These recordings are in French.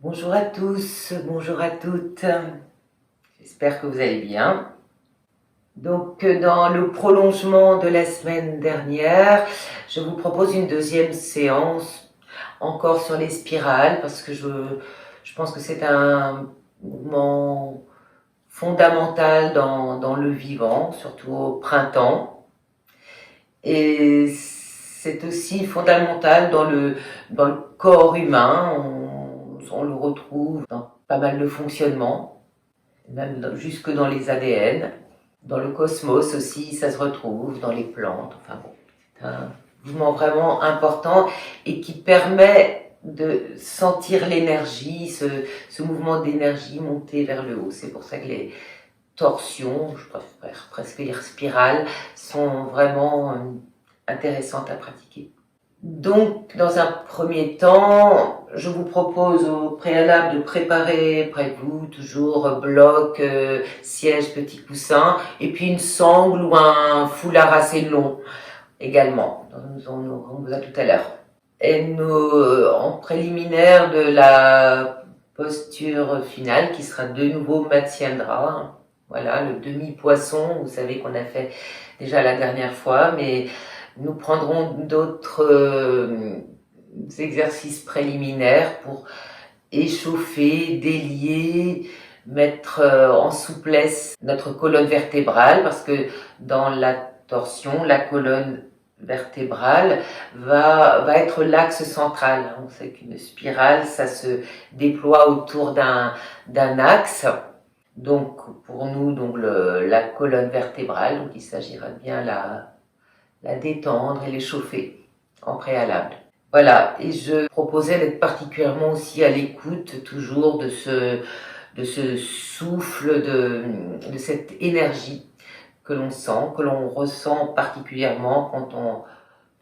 Bonjour à tous, bonjour à toutes, j'espère que vous allez bien. Donc dans le prolongement de la semaine dernière, je vous propose une deuxième séance, encore sur les spirales, parce que je pense que c'est un mouvement fondamental dans le vivant, surtout au printemps. Et c'est aussi fondamental dans le corps humain, on le retrouve dans pas mal de fonctionnements, même jusque dans les ADN. Dans le cosmos aussi, ça se retrouve, dans les plantes. Enfin bon, c'est un mouvement vraiment important et qui permet de sentir l'énergie, ce mouvement d'énergie monter vers le haut. C'est pour ça que les torsions, je préfère presque dire spirales, sont vraiment intéressantes à pratiquer. Donc, dans un premier temps, je vous propose au préalable de préparer près de vous toujours bloc, siège, petit coussin, et puis une sangle ou un foulard assez long également, dont on vous a tout à l'heure. Et en préliminaire de la posture finale, qui sera de nouveau Matsyendra, voilà, le demi-poisson, vous savez qu'on a fait déjà la dernière fois, mais nous prendrons d'autres exercices préliminaires pour échauffer, délier, mettre en souplesse notre colonne vertébrale, parce que dans la torsion, la colonne vertébrale va être l'axe central. On sait qu'une spirale, ça se déploie autour d'un axe. Donc pour nous, la colonne vertébrale, donc il s'agira de bien la détendre et l'échauffer en préalable. Voilà, et je proposais d'être particulièrement aussi à l'écoute toujours de ce souffle, de cette énergie que l'on sent, que l'on ressent particulièrement quand on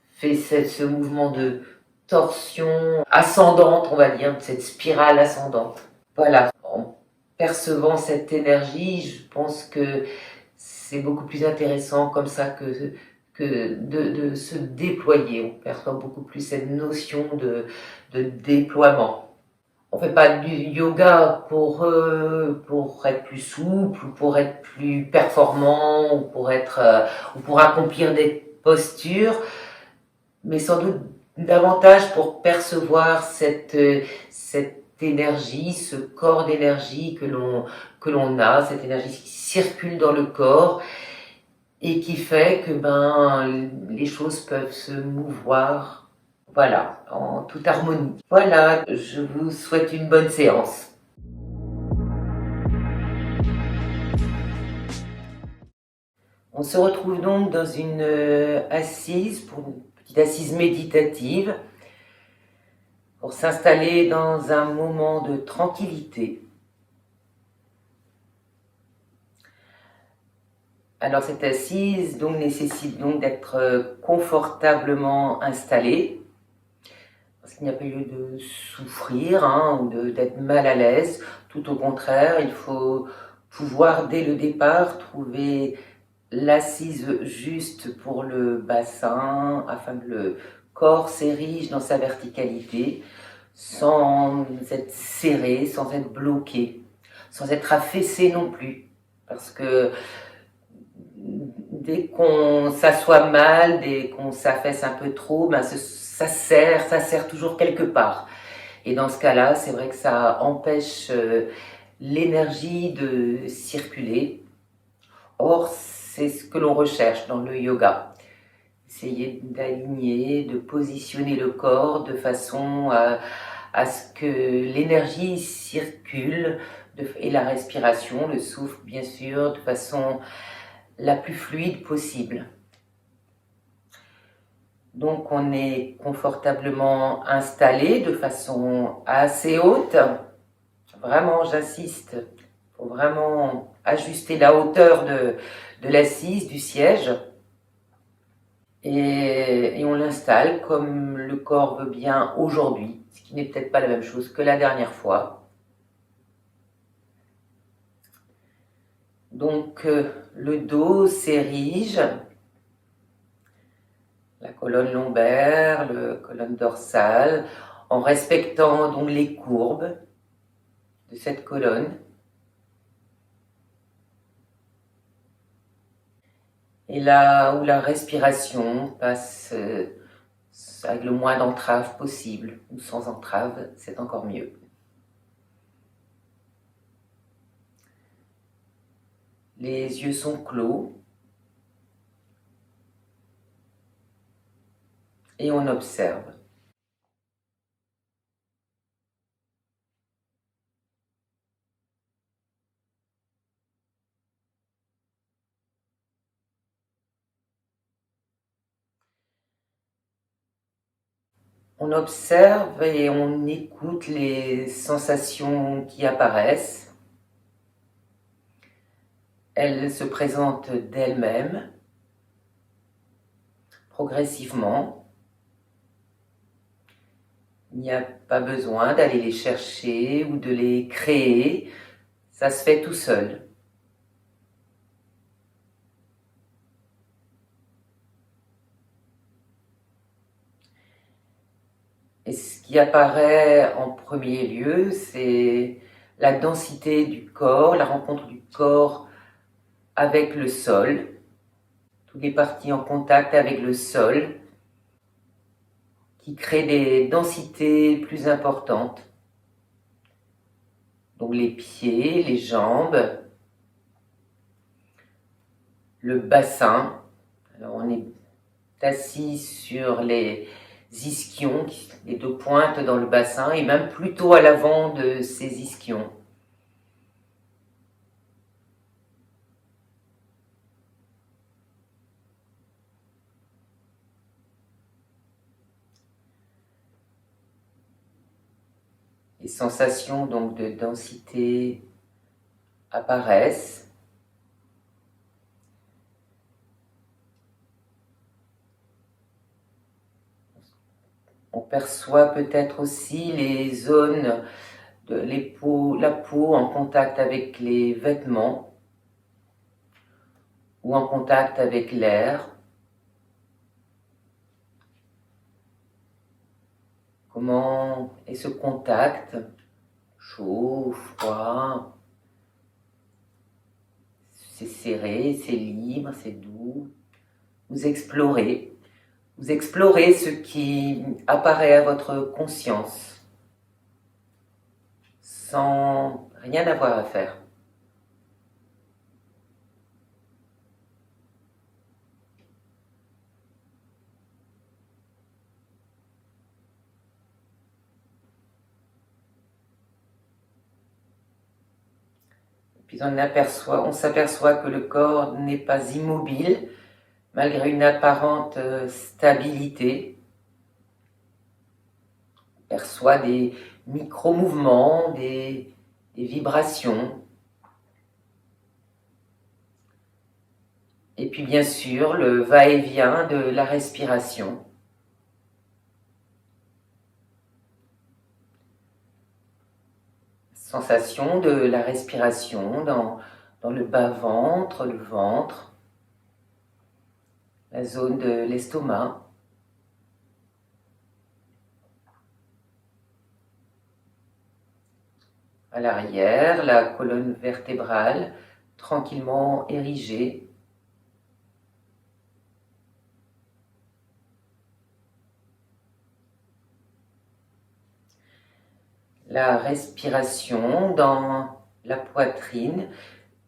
fait ce mouvement de torsion ascendante, on va dire, cette spirale ascendante. Voilà, en percevant cette énergie, je pense que c'est beaucoup plus intéressant comme ça que de se déployer. On perçoit beaucoup plus cette notion de déploiement. On ne fait pas du yoga pour être plus souple, ou pour être plus performant, ou pour accomplir des postures, mais sans doute davantage pour percevoir cette énergie, ce corps d'énergie que l'on a, cette énergie qui circule dans le corps et qui fait que les choses peuvent se mouvoir, voilà, en toute harmonie. Voilà, je vous souhaite une bonne séance. On se retrouve donc dans une assise, pour une petite assise méditative, pour s'installer dans un moment de tranquillité. Alors cette assise donc nécessite donc d'être confortablement installé, parce qu'il n'y a pas lieu de souffrir ou d'être mal à l'aise. Tout au contraire, il faut pouvoir dès le départ trouver l'assise juste pour le bassin, afin que le corps s'érige dans sa verticalité, sans être serré, sans être bloqué, sans être affaissé non plus. Parce que dès qu'on s'assoit mal, dès qu'on s'affaisse un peu trop, ça serre toujours quelque part. Et dans ce cas-là, c'est vrai que ça empêche l'énergie de circuler. Or, c'est ce que l'on recherche dans le yoga. Essayer d'aligner, de positionner le corps de façon à ce que l'énergie circule et la respiration, le souffle bien sûr, de façon la plus fluide possible. Donc on est confortablement installé de façon assez haute. Vraiment, j'insiste, il faut vraiment ajuster la hauteur de l'assise, du siège. Et on l'installe comme le corps veut bien aujourd'hui, ce qui n'est peut-être pas la même chose que la dernière fois. Donc le dos s'érige, la colonne lombaire, la colonne dorsale, en respectant donc les courbes. de cette colonne. Et là où la respiration passe avec le moins d'entrave possible, ou sans entrave, c'est encore mieux. Les yeux sont clos et on observe. On observe et on écoute les sensations qui apparaissent. Elles se présentent d'elles-mêmes, progressivement. Il n'y a pas besoin d'aller les chercher ou de les créer, ça se fait tout seul. Et ce qui apparaît en premier lieu, c'est la densité du corps, la rencontre du corps avec le sol, toutes les parties en contact avec le sol, qui créent des densités plus importantes. Donc les pieds, les jambes, le bassin. Alors on est assis sur les ischions, les deux pointes dans le bassin, et même plutôt à l'avant de ces ischions. Les sensations donc de densité apparaissent. On perçoit peut-être aussi les zones de la peau en contact avec les vêtements ou en contact avec l'air. Comment est ce contact? Chaud, froid, c'est serré, c'est libre, c'est doux. Vous explorez ce qui apparaît à votre conscience sans rien avoir à faire. Puis on s'aperçoit que le corps n'est pas immobile, malgré une apparente stabilité. On perçoit des micro-mouvements, des vibrations. Et puis bien sûr, le va-et-vient de la respiration. Sensation de la respiration dans le bas-ventre, le ventre, la zone de l'estomac. À l'arrière, la colonne vertébrale tranquillement érigée. La respiration dans la poitrine,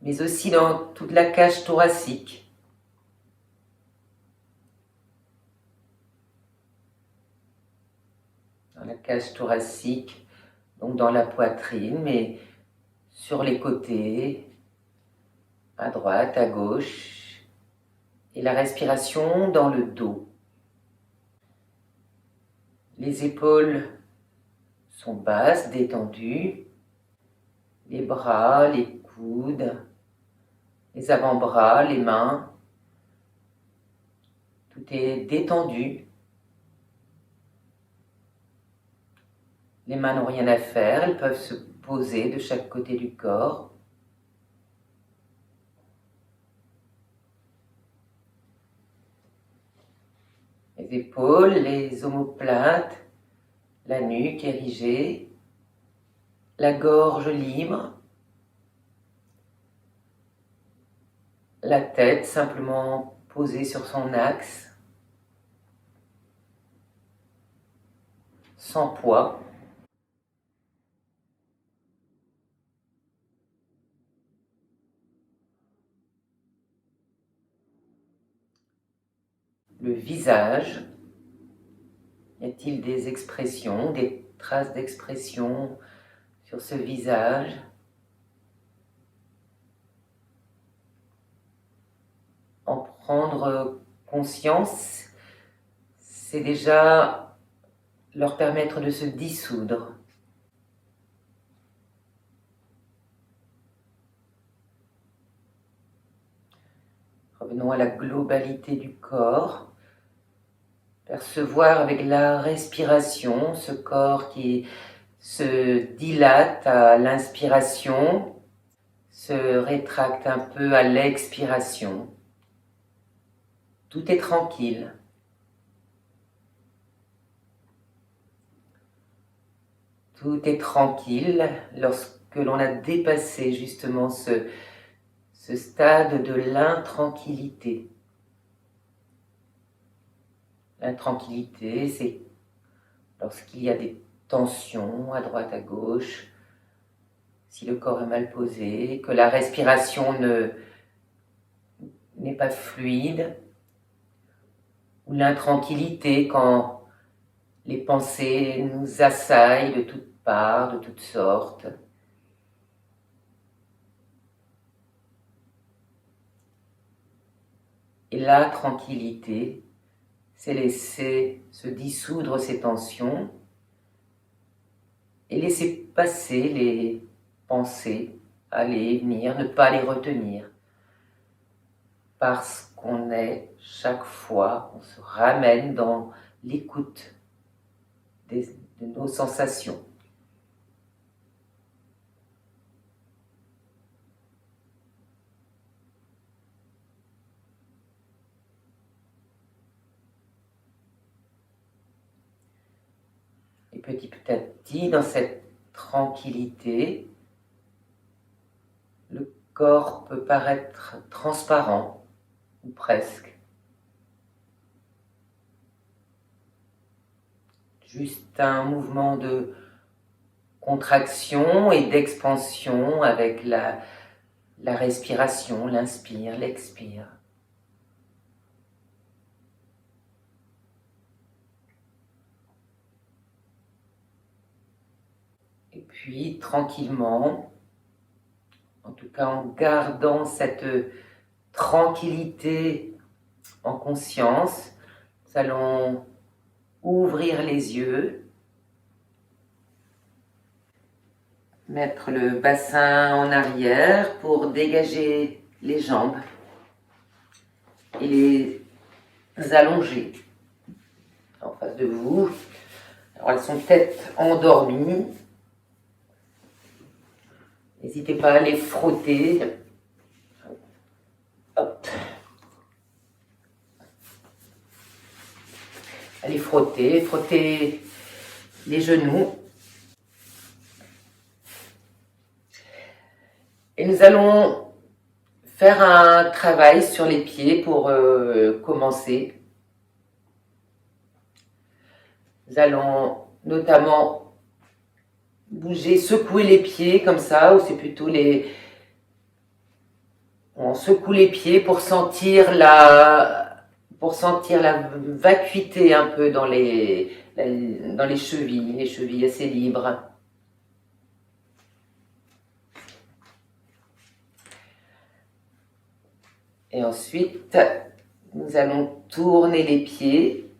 mais aussi dans toute la cage thoracique. Dans la cage thoracique, donc dans la poitrine, mais sur les côtés, à droite, à gauche, et la respiration dans le dos. Les épaules sont basses, détendues, les bras, les coudes, les avant-bras, les mains, tout est détendu. Les mains n'ont rien à faire, elles peuvent se poser de chaque côté du corps. Les épaules, les omoplates, la nuque érigée, la gorge libre, la tête simplement posée sur son axe, sans poids. Le visage, y a-t-il des expressions, des traces d'expression sur ce visage? En prendre conscience, c'est déjà leur permettre de se dissoudre. Revenons à la globalité du corps. Percevoir avec la respiration ce corps qui se dilate à l'inspiration, se rétracte un peu à l'expiration. Tout est tranquille. Tout est tranquille lorsque l'on a dépassé justement ce stade de l'intranquillité. L'intranquillité, c'est lorsqu'il y a des tensions à droite, à gauche, si le corps est mal posé, que la respiration n'est pas fluide, ou l'intranquillité quand les pensées nous assaillent de toutes parts, de toutes sortes. Et la tranquillité, c'est laisser se dissoudre ces tensions et laisser passer les pensées, aller, venir, ne pas les retenir. Parce qu'on est chaque fois, on se ramène dans l'écoute de nos sensations. Et petit à petit, dans cette tranquillité, le corps peut paraître transparent, ou presque. Juste un mouvement de contraction et d'expansion avec la respiration, l'inspire, l'expire. Et puis, tranquillement, en tout cas en gardant cette tranquillité en conscience, nous allons ouvrir les yeux, mettre le bassin en arrière pour dégager les jambes et les allonger en face de vous. Alors elles sont peut-être endormies. N'hésitez pas à les frotter. Hop. À les frotter, frotter les genoux. Et nous allons faire un travail sur les pieds pour commencer. Nous allons notamment bouger, secouer les pieds comme ça, ou c'est plutôt on secoue les pieds pour sentir la vacuité un peu dans les chevilles assez libres. Et ensuite, nous allons tourner les pieds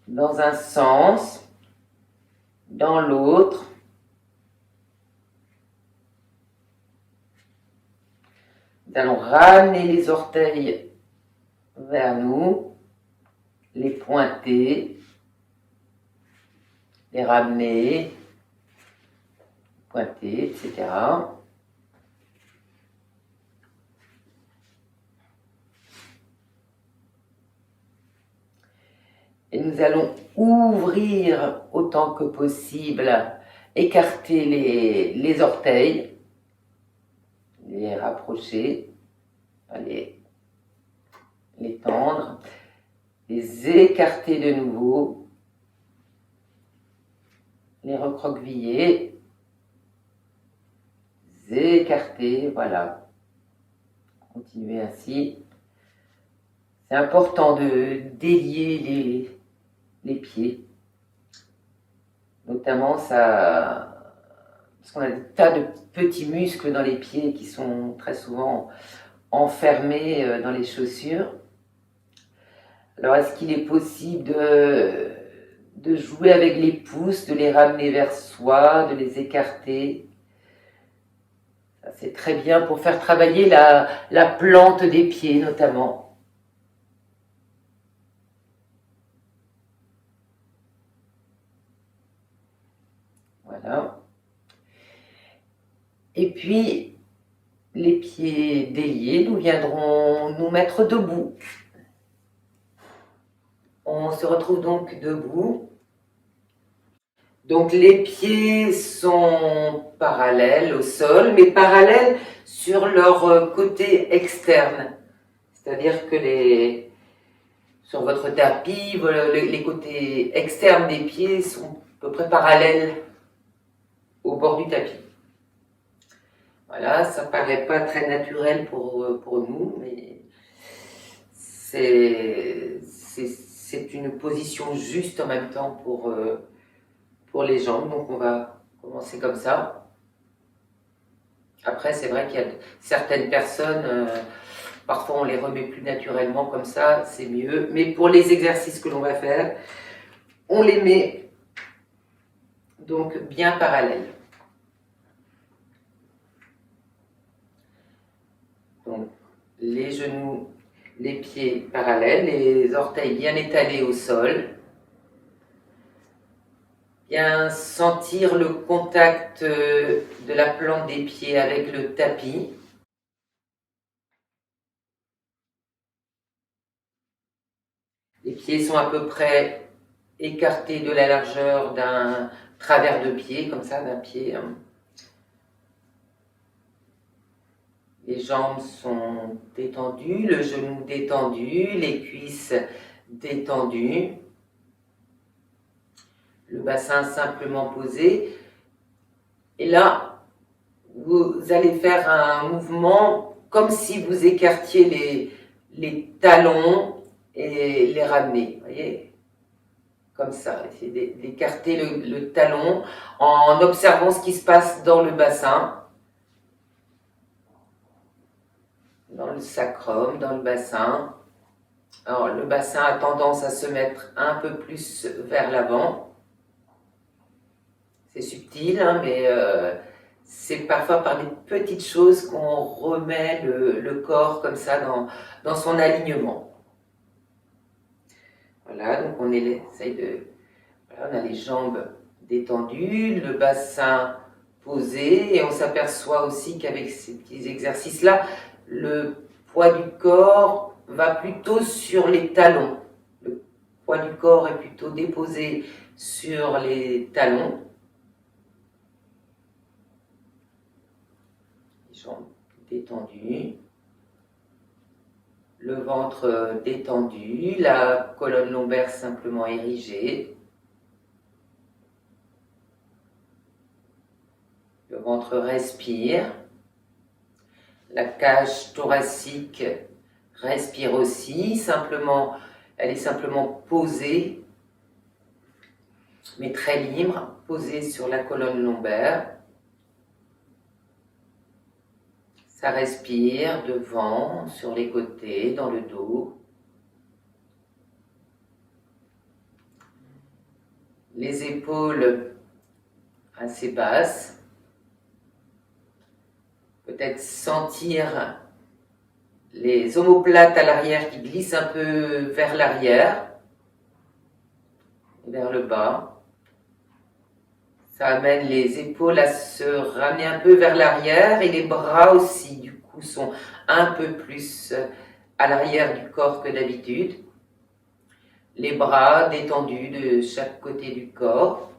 dans un sens, dans l'autre. Nous allons ramener les orteils vers nous, les pointer, les ramener, pointer, etc. Et nous allons ouvrir autant que possible, écarter les orteils, les rapprocher, les tendre, les écarter de nouveau, les recroqueviller, écarter, voilà. Continuez ainsi. C'est important de délier les pieds, notamment ça, parce qu'on a des tas de petits muscles dans les pieds qui sont très souvent enfermés dans les chaussures. Alors, est-ce qu'il est possible de jouer avec les pouces, de les ramener vers soi, de les écarter? C'est très bien pour faire travailler la plante des pieds notamment. Voilà. Et puis, les pieds déliés, nous viendrons nous mettre debout. On se retrouve donc debout. Donc les pieds sont parallèles au sol, mais parallèles sur leur côté externe. C'est-à-dire que sur votre tapis, les côtés externes des pieds sont à peu près parallèles au bord du tapis. Voilà, ça paraît pas très naturel pour nous, mais c'est une position juste en même temps pour les jambes. Donc on va commencer comme ça. Après, c'est vrai qu'il y a certaines personnes, parfois on les remet plus naturellement comme ça, c'est mieux. Mais pour les exercices que l'on va faire, on les met donc bien parallèles. Donc les genoux, les pieds parallèles, les orteils bien étalés au sol. Bien sentir le contact de la plante des pieds avec le tapis. Les pieds sont à peu près écartés de la largeur d'un travers de pied, comme ça, d'un pied. Les jambes sont détendues, le genou détendu, les cuisses détendues. Le bassin simplement posé. Et là, vous allez faire un mouvement comme si vous écartiez les talons et les ramener. Vous voyez? Comme ça. Essayez d'écarter le talon en observant ce qui se passe dans le bassin. Dans le sacrum, dans le bassin. Alors, le bassin a tendance à se mettre un peu plus vers l'avant. C'est subtil, hein, mais c'est parfois par des petites choses qu'on remet le corps comme ça dans son alignement. Voilà, donc on essaye de... Voilà, on a les jambes détendues, le bassin posé, et on s'aperçoit aussi qu'avec ces petits exercices-là, le poids du corps va plutôt sur les talons. Le poids du corps est plutôt déposé sur les talons. Les jambes détendues. Le ventre détendu, la colonne lombaire simplement érigée. Le ventre respire. La cage thoracique respire aussi, elle est simplement posée, mais très libre, posée sur la colonne lombaire. Ça respire devant, sur les côtés, dans le dos. Les épaules assez basses. Peut-être sentir les omoplates à l'arrière qui glissent un peu vers l'arrière, vers le bas. Ça amène les épaules à se ramener un peu vers l'arrière et les bras aussi, du coup, sont un peu plus à l'arrière du corps que d'habitude. Les bras détendus de chaque côté du corps.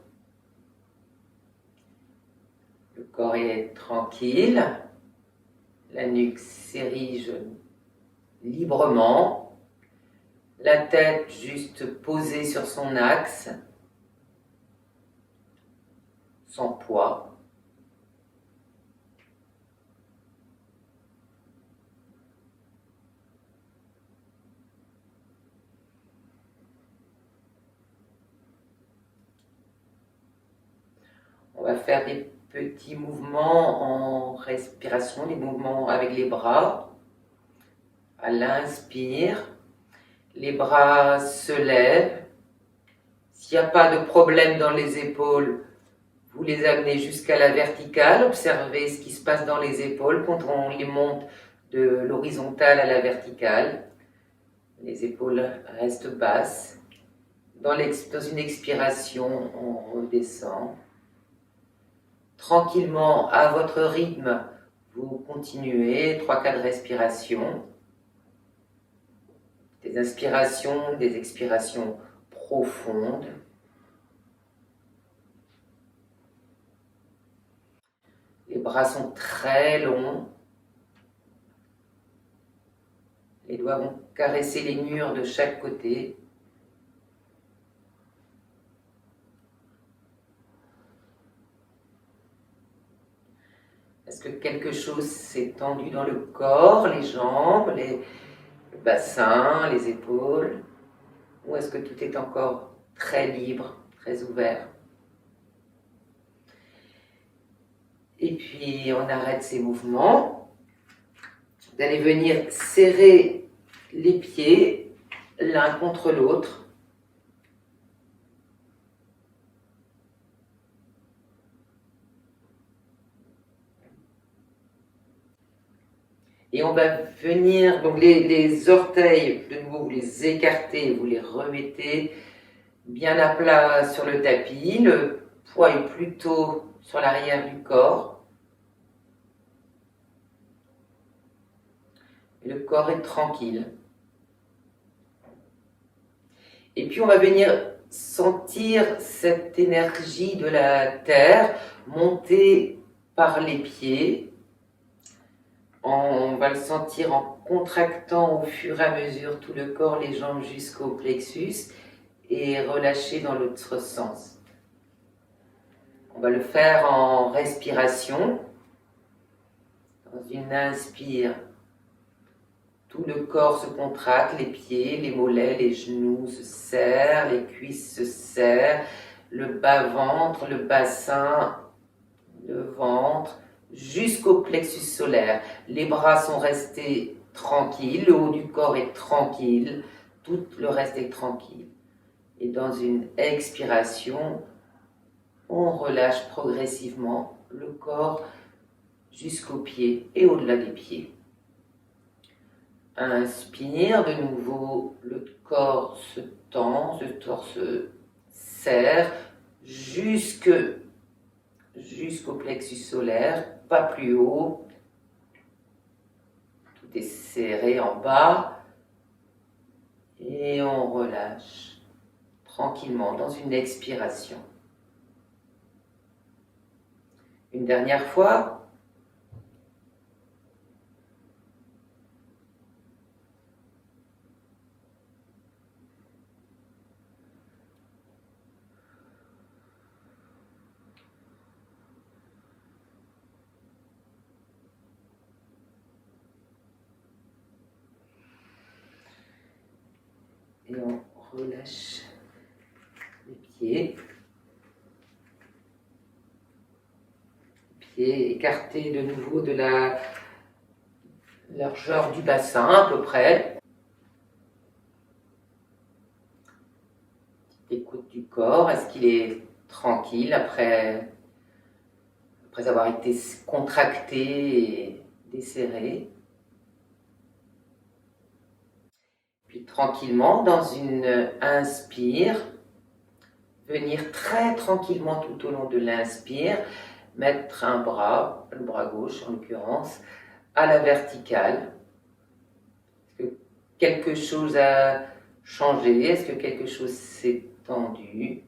Le corps est tranquille. La nuque s'érige librement. La tête juste posée sur son axe, sans poids. On va faire des petits mouvements en respiration, des mouvements avec les bras. À l'inspire, les bras se lèvent. S'il n'y a pas de problème dans les épaules, vous les amenez jusqu'à la verticale. Observez ce qui se passe dans les épaules quand on les monte de l'horizontale à la verticale. Les épaules restent basses. Dans une expiration, on redescend. Tranquillement, à votre rythme, vous continuez 3-4 respirations. Des inspirations, des expirations profondes. Les bras sont très longs. Les doigts vont caresser les murs de chaque côté. Est-ce que quelque chose s'est tendu dans le corps, les jambes, le bassin, les épaules? Ou est-ce que tout est encore très libre, très ouvert? Et puis on arrête ces mouvements. Vous allez venir serrer les pieds l'un contre l'autre. Et on va venir, donc les orteils, de nouveau vous les écartez, vous les remettez bien à plat sur le tapis. Le poids est plutôt sur l'arrière du corps. Et le corps est tranquille. Et puis on va venir sentir cette énergie de la terre monter par les pieds. On va le sentir en contractant au fur et à mesure tout le corps, les jambes jusqu'au plexus et relâcher dans l'autre sens. On va le faire en respiration. Dans une inspire, tout le corps se contracte, les pieds, les mollets, les genoux se serrent, les cuisses se serrent, le bas-ventre, le bassin, le ventre, jusqu'au plexus solaire. Les bras sont restés tranquilles, le haut du corps est tranquille, tout le reste est tranquille. Et dans une expiration, on relâche progressivement le corps jusqu'aux pieds et au-delà des pieds. Inspire, de nouveau, le corps se tend, le torse se serre jusqu'au plexus solaire, pas plus haut. Tout est serré en bas et on relâche tranquillement dans une expiration. Une dernière fois. Et on relâche les pieds. Pieds écartés de nouveau de la largeur du bassin à peu près. Petite écoute du corps. Est-ce qu'il est tranquille après avoir été contracté et desserré? Puis tranquillement, dans une inspire, venir très tranquillement tout au long de l'inspire, mettre un bras, le bras gauche en l'occurrence, à la verticale. Est-ce que quelque chose a changé? Est-ce que quelque chose s'est tendu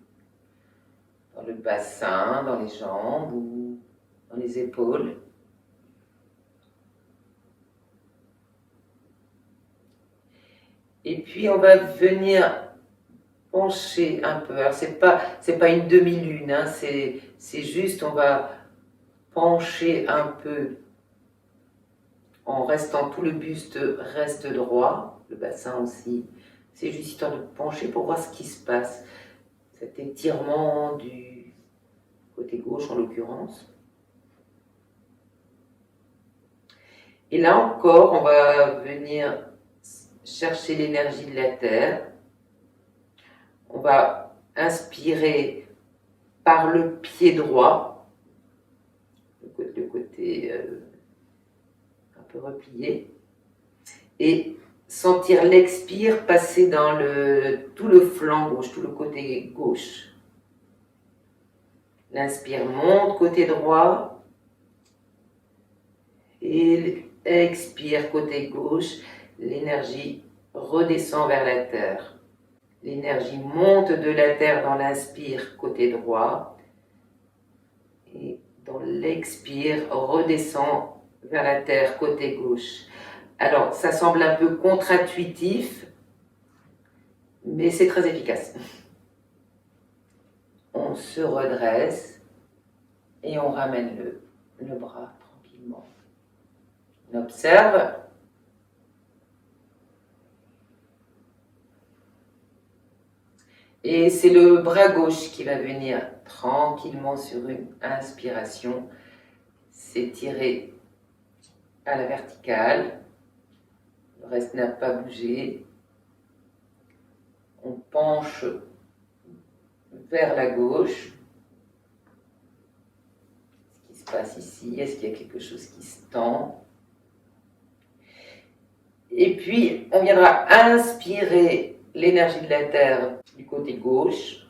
dans le bassin, dans les jambes ou dans les épaules? Et puis on va venir pencher un peu. Alors c'est pas une demi-lune, hein, c'est juste on va pencher un peu en restant, tout le buste reste droit, le bassin aussi. C'est juste histoire de pencher pour voir ce qui se passe. Cet étirement du côté gauche en l'occurrence. Et là encore, on va venir chercher l'énergie de la terre. On va inspirer par le pied droit, le côté un peu replié, et sentir l'expire passer dans tout le flanc gauche, tout le côté gauche. L'inspire monte côté droit et expire côté gauche, l'énergie redescend vers la terre. L'énergie monte de la terre dans l'inspire côté droit et dans l'expire redescend vers la terre côté gauche. Alors ça semble un peu contre-intuitif, mais c'est très efficace. On se redresse et on ramène le bras tranquillement. On observe. Et c'est le bras gauche qui va venir tranquillement sur une inspiration s'étirer à la verticale. Le reste n'a pas bougé. On penche vers la gauche. Qu'est-ce qui se passe ici? Est-ce qu'il y a quelque chose qui se tend? Et puis, on viendra inspirer l'énergie de la terre du côté gauche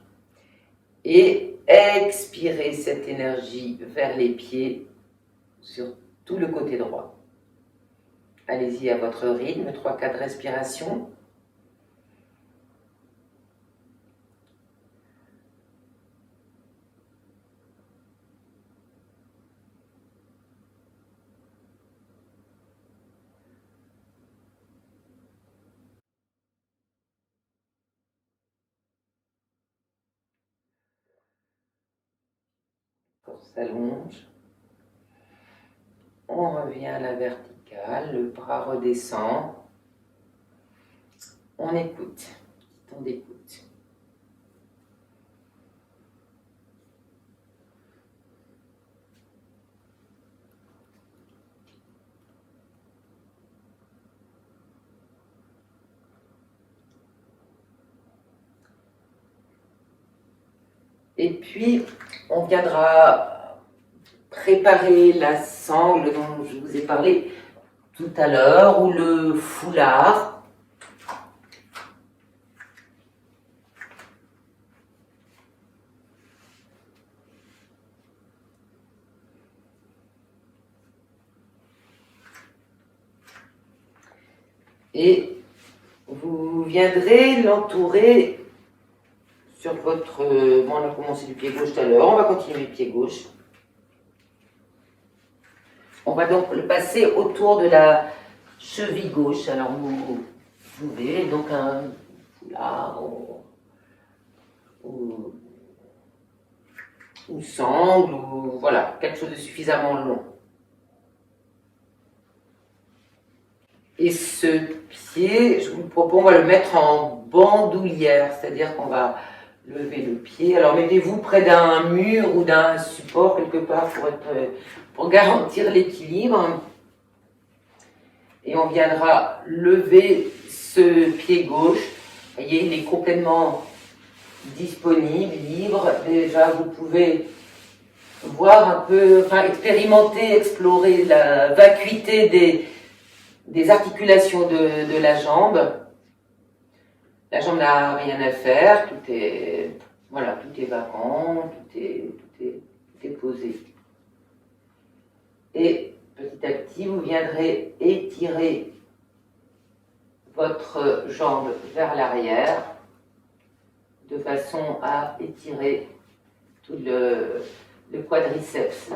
et expirer cette énergie vers les pieds sur tout le côté droit. Allez-y à votre rythme, 3-4 respirations. On s'allonge. On revient à la verticale, le bras redescend. On écoute, on écoute. Et puis, on viendra préparer la sangle dont je vous ai parlé tout à l'heure, ou le foulard. Et vous viendrez l'entourer sur votre... Bon, on a commencé du pied gauche tout à l'heure, on va continuer du pied gauche. On va donc le passer autour de la cheville gauche. Alors vous pouvez donc un foulard ou sangle, ou voilà, quelque chose de suffisamment long. Et ce pied, je vous propose, on va le mettre en bandoulière, c'est-à-dire qu'on va lever le pied. Alors mettez-vous près d'un mur ou d'un support quelque part pour garantir l'équilibre. Et on viendra lever ce pied gauche. Vous voyez, il est complètement disponible, libre. Déjà, vous pouvez voir un peu, enfin expérimenter, explorer la vacuité des articulations de la jambe. La jambe n'a rien à faire, tout est vacant, tout est posé. Et petit à petit, vous viendrez étirer votre jambe vers l'arrière de façon à étirer tout le quadriceps.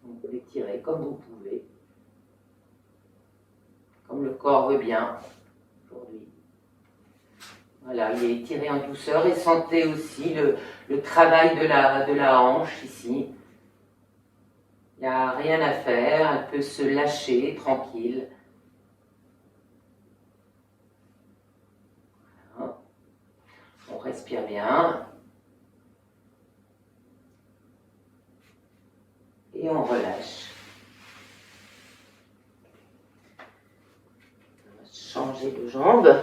Vous l'étirez comme vous pouvez, comme le corps veut bien aujourd'hui. Voilà, il est étiré en douceur et sentez aussi le travail de la hanche ici. Il n'y a rien à faire, elle peut se lâcher tranquille. Voilà. On respire bien. Et on relâche. On va changer de jambe.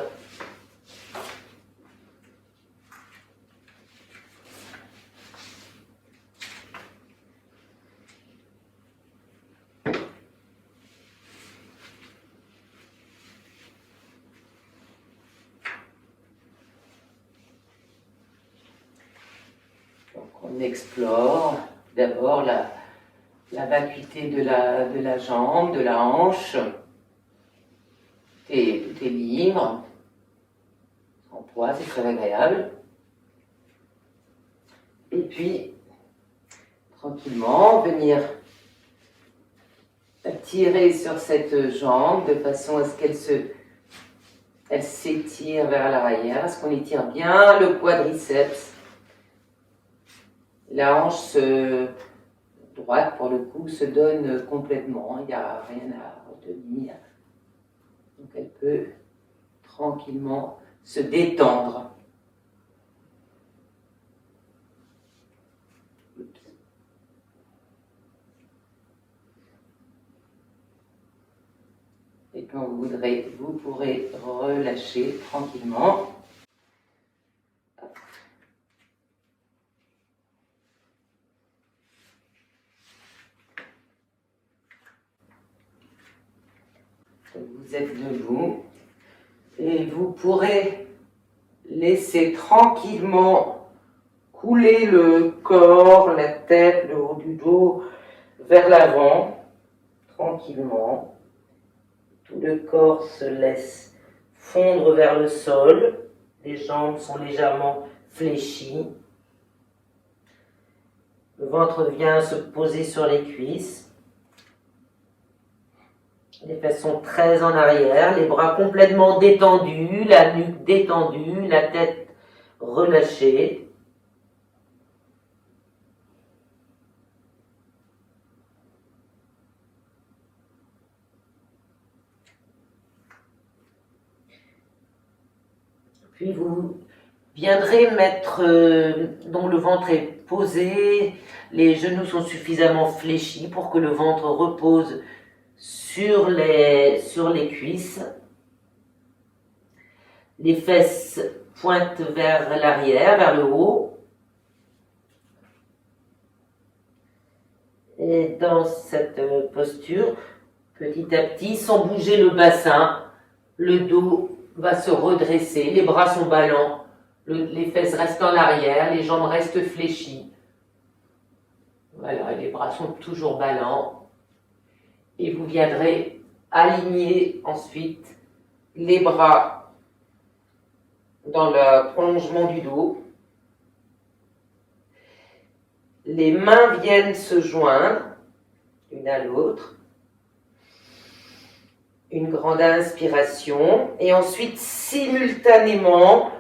On explore d'abord la vacuité de la jambe, de la hanche. Tout est libre, sans poids, c'est très agréable. Et puis, tranquillement, venir tirer sur cette jambe de façon à ce qu'elle s'étire vers l'arrière, à ce qu'on étire bien le quadriceps. La hanche droite, pour le coup, se donne complètement, il n'y a rien à retenir. Donc elle peut tranquillement se détendre. Et quand vous voudrez, vous pourrez relâcher tranquillement. Vous êtes debout et vous pourrez laisser tranquillement couler le corps, la tête, le haut du dos vers l'avant, tranquillement. Tout le corps se laisse fondre vers le sol, les jambes sont légèrement fléchies. Le ventre vient se poser sur les cuisses. Les fesses sont très en arrière, les bras complètement détendus, la nuque détendue, la tête relâchée. Puis vous viendrez mettre, dont le ventre est posé, les genoux sont suffisamment fléchis pour que le ventre repose sur les cuisses. Les fesses pointent vers l'arrière, vers le haut. Et dans cette posture, petit à petit, sans bouger le bassin, le dos va se redresser, les bras sont ballants, les fesses restent en arrière, les jambes restent fléchies. Voilà, les bras sont toujours ballants. Et vous viendrez aligner ensuite les bras dans le prolongement du dos. Les mains viennent se joindre l'une à l'autre. Une grande inspiration. Et ensuite, simultanément,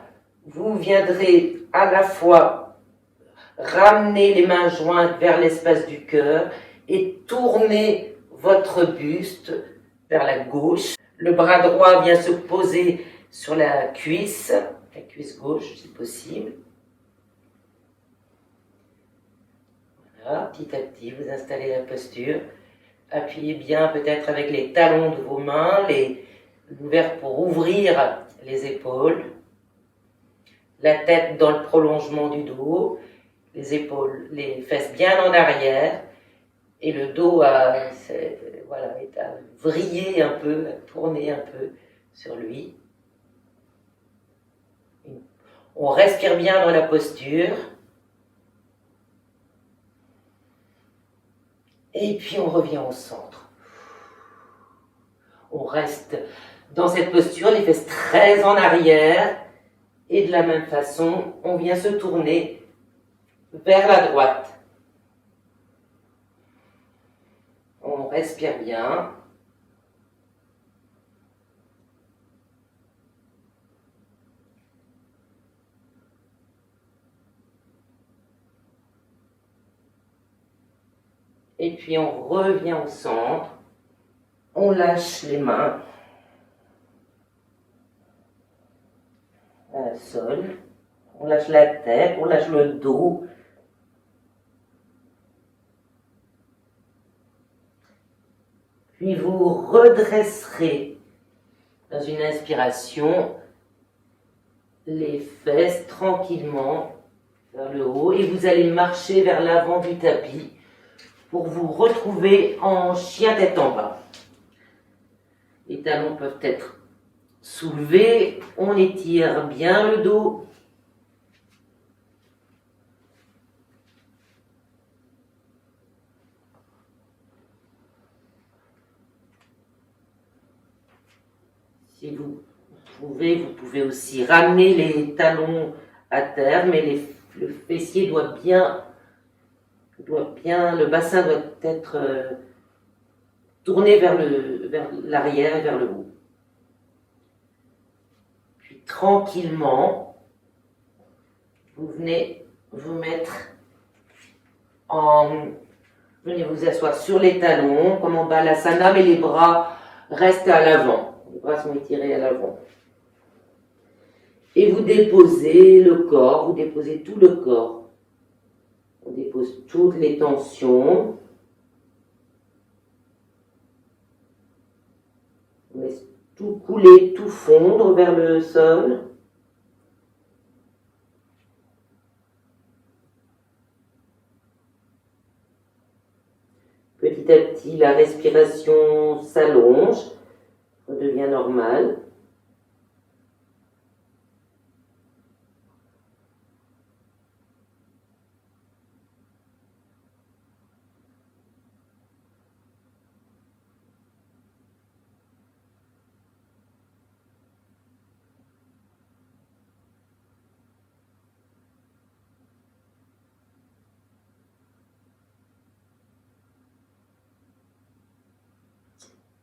vous viendrez à la fois ramener les mains jointes vers l'espace du cœur et tourner votre buste vers la gauche. Le bras droit vient se poser sur la cuisse gauche si possible. Voilà, petit à petit, vous installez la posture. Appuyez bien peut-être avec les talons de vos mains, pour ouvrir les épaules. La tête dans le prolongement du dos, les épaules, les fesses bien en arrière. Et le dos est à vriller un peu, à tourner un peu sur lui. On respire bien dans la posture. Et puis on revient au centre. On reste dans cette posture, les fesses très en arrière. Et de la même façon, on vient se tourner vers la droite. On respire bien. Et puis on revient au centre. On lâche les mains au sol. On lâche la tête, on lâche le dos. Puis vous redresserez dans une inspiration les fesses tranquillement vers le haut et vous allez marcher vers l'avant du tapis pour vous retrouver en chien tête en bas. Les talons peuvent être soulevés, on étire bien le dos. Si vous pouvez aussi ramener les talons à terre, mais le fessier le bassin doit être tourné vers l'arrière et vers le haut. Puis tranquillement, vous venez vous mettre venez vous asseoir sur les talons, comme en Balasana, mais les bras restent à l'avant. Les bras sont étirés à l'avant. Et vous déposez le corps, vous déposez tout le corps. On dépose toutes les tensions. On laisse tout couler, tout fondre vers le sol. Petit à petit, la respiration s'allonge, redevient normale.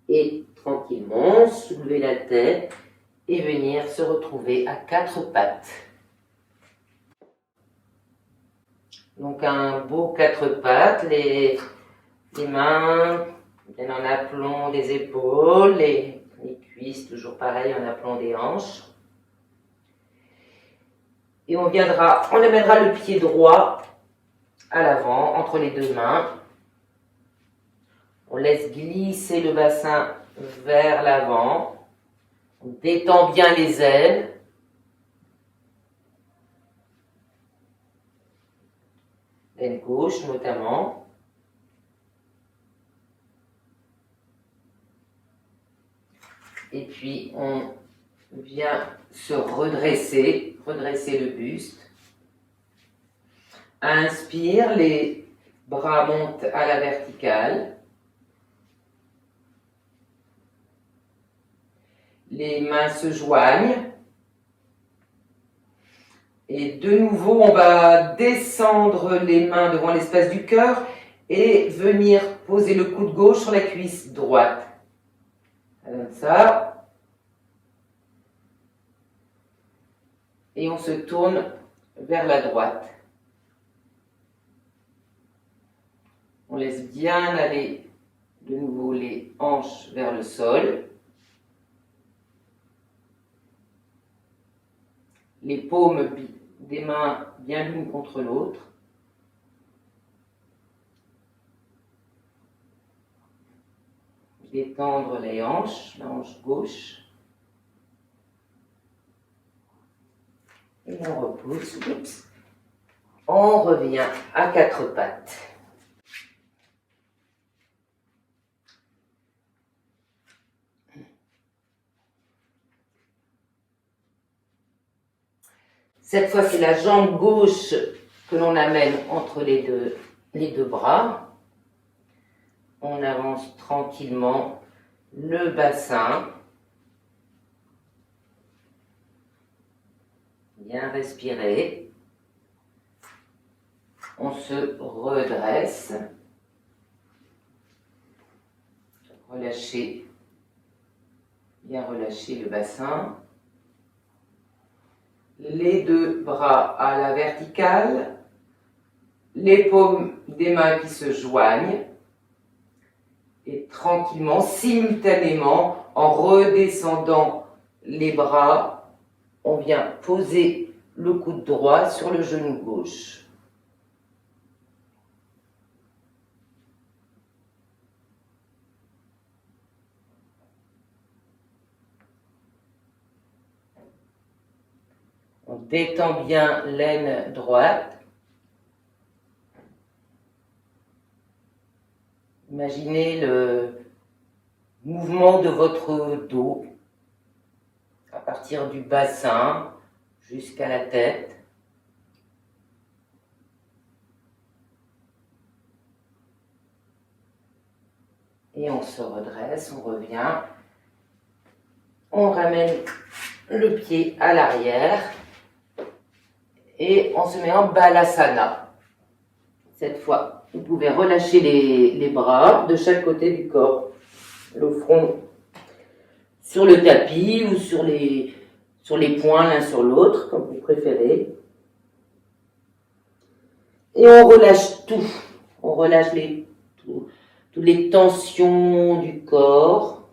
Et tranquillement, soulever la tête et venir se retrouver à quatre pattes. Donc un beau quatre pattes, les mains bien en aplomb des épaules, les cuisses toujours pareil en aplomb des hanches. Et on amènera le pied droit à l'avant, entre les deux mains. On laisse glisser le bassin vers l'avant. On détend bien les ailes. L'aine gauche notamment. Et puis on vient se redresser le buste. Inspire, les bras montent à la verticale. Les mains se joignent. Et de nouveau, on va descendre les mains devant l'espace du cœur et venir poser le coude gauche sur la cuisse droite. Comme ça. Et on se tourne vers la droite. On laisse bien aller de nouveau les hanches vers le sol. Les paumes des mains bien l'une contre l'autre. Détendre les hanches, la hanche gauche. Et on repousse. Oups. On revient à quatre pattes. Cette fois, c'est la jambe gauche que l'on amène entre les deux bras. On avance tranquillement le bassin. Bien respirer. On se redresse. Relâchez, bien relâcher le bassin. Les deux bras à la verticale. Les paumes des mains qui se joignent. Et tranquillement, simultanément, en redescendant les bras, on vient poser le coude droit sur le genou gauche. On détend bien l'aine droite. Imaginez le mouvement de votre dos à partir du bassin jusqu'à la tête. Et on se redresse, on revient. On ramène le pied à l'arrière et on se met en Balasana. Cette fois, vous pouvez relâcher les bras de chaque côté du corps. Le front sur le tapis ou sur les poings l'un sur l'autre, comme vous préférez. Et on relâche tout. On relâche toutes les tensions du corps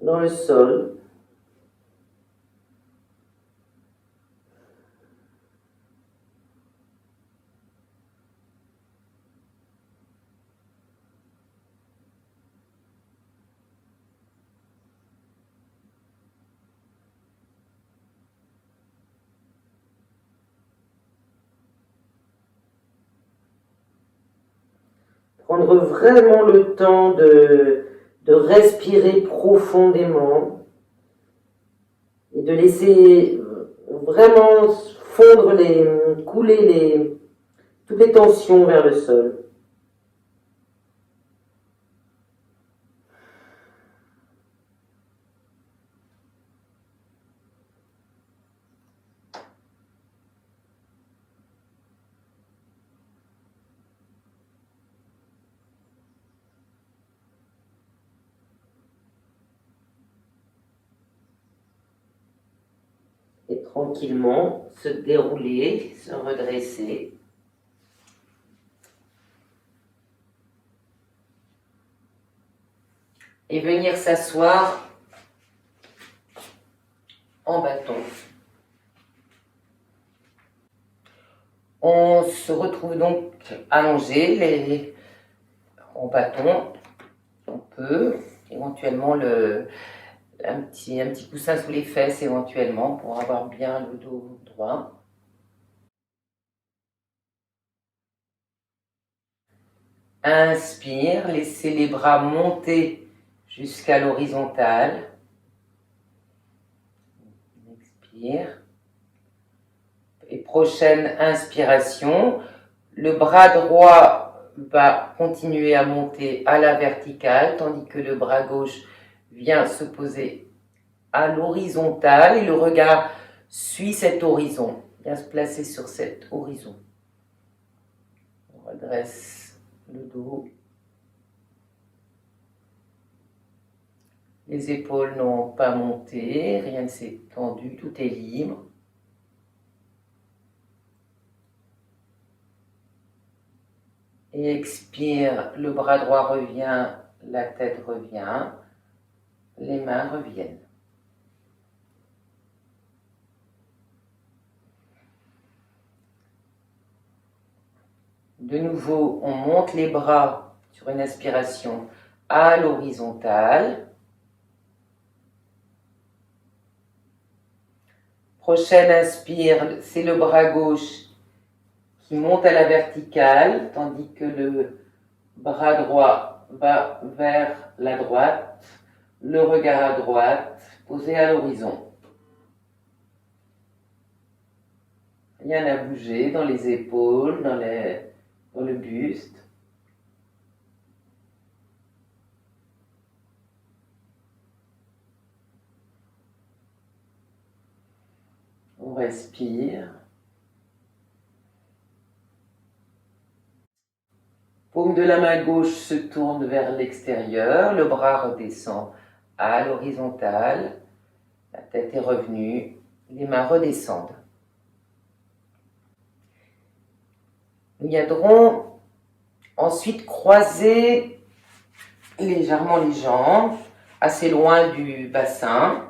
dans le sol. Prendre vraiment le temps de respirer profondément et de laisser vraiment couler toutes les tensions vers le sol. Et tranquillement se dérouler, se redresser. Et venir s'asseoir en bâton. On se retrouve donc allongé en bâton. On peut éventuellement un petit coussin sous les fesses éventuellement pour avoir bien le dos droit. Inspire, laissez les bras monter jusqu'à l'horizontale. Expire. Et prochaine inspiration, le bras droit va continuer à monter à la verticale, tandis que le bras gauche vient se poser à l'horizontale et le regard suit cet horizon, vient se placer sur cet horizon. On redresse le dos. Les épaules n'ont pas monté, rien ne s'est tendu, tout est libre. Et expire, le bras droit revient, la tête revient, les mains reviennent. De nouveau, on monte les bras sur une inspiration à l'horizontale. Prochaine inspire, c'est le bras gauche qui monte à la verticale, tandis que le bras droit va vers la droite, le regard à droite, posé à l'horizon. Rien à bouger dans les épaules, dans le buste. On respire. Paume de la main gauche se tourne vers l'extérieur, le bras redescend à l'horizontale, la tête est revenue, les mains redescendent. Nous viendrons ensuite croiser légèrement les jambes, assez loin du bassin.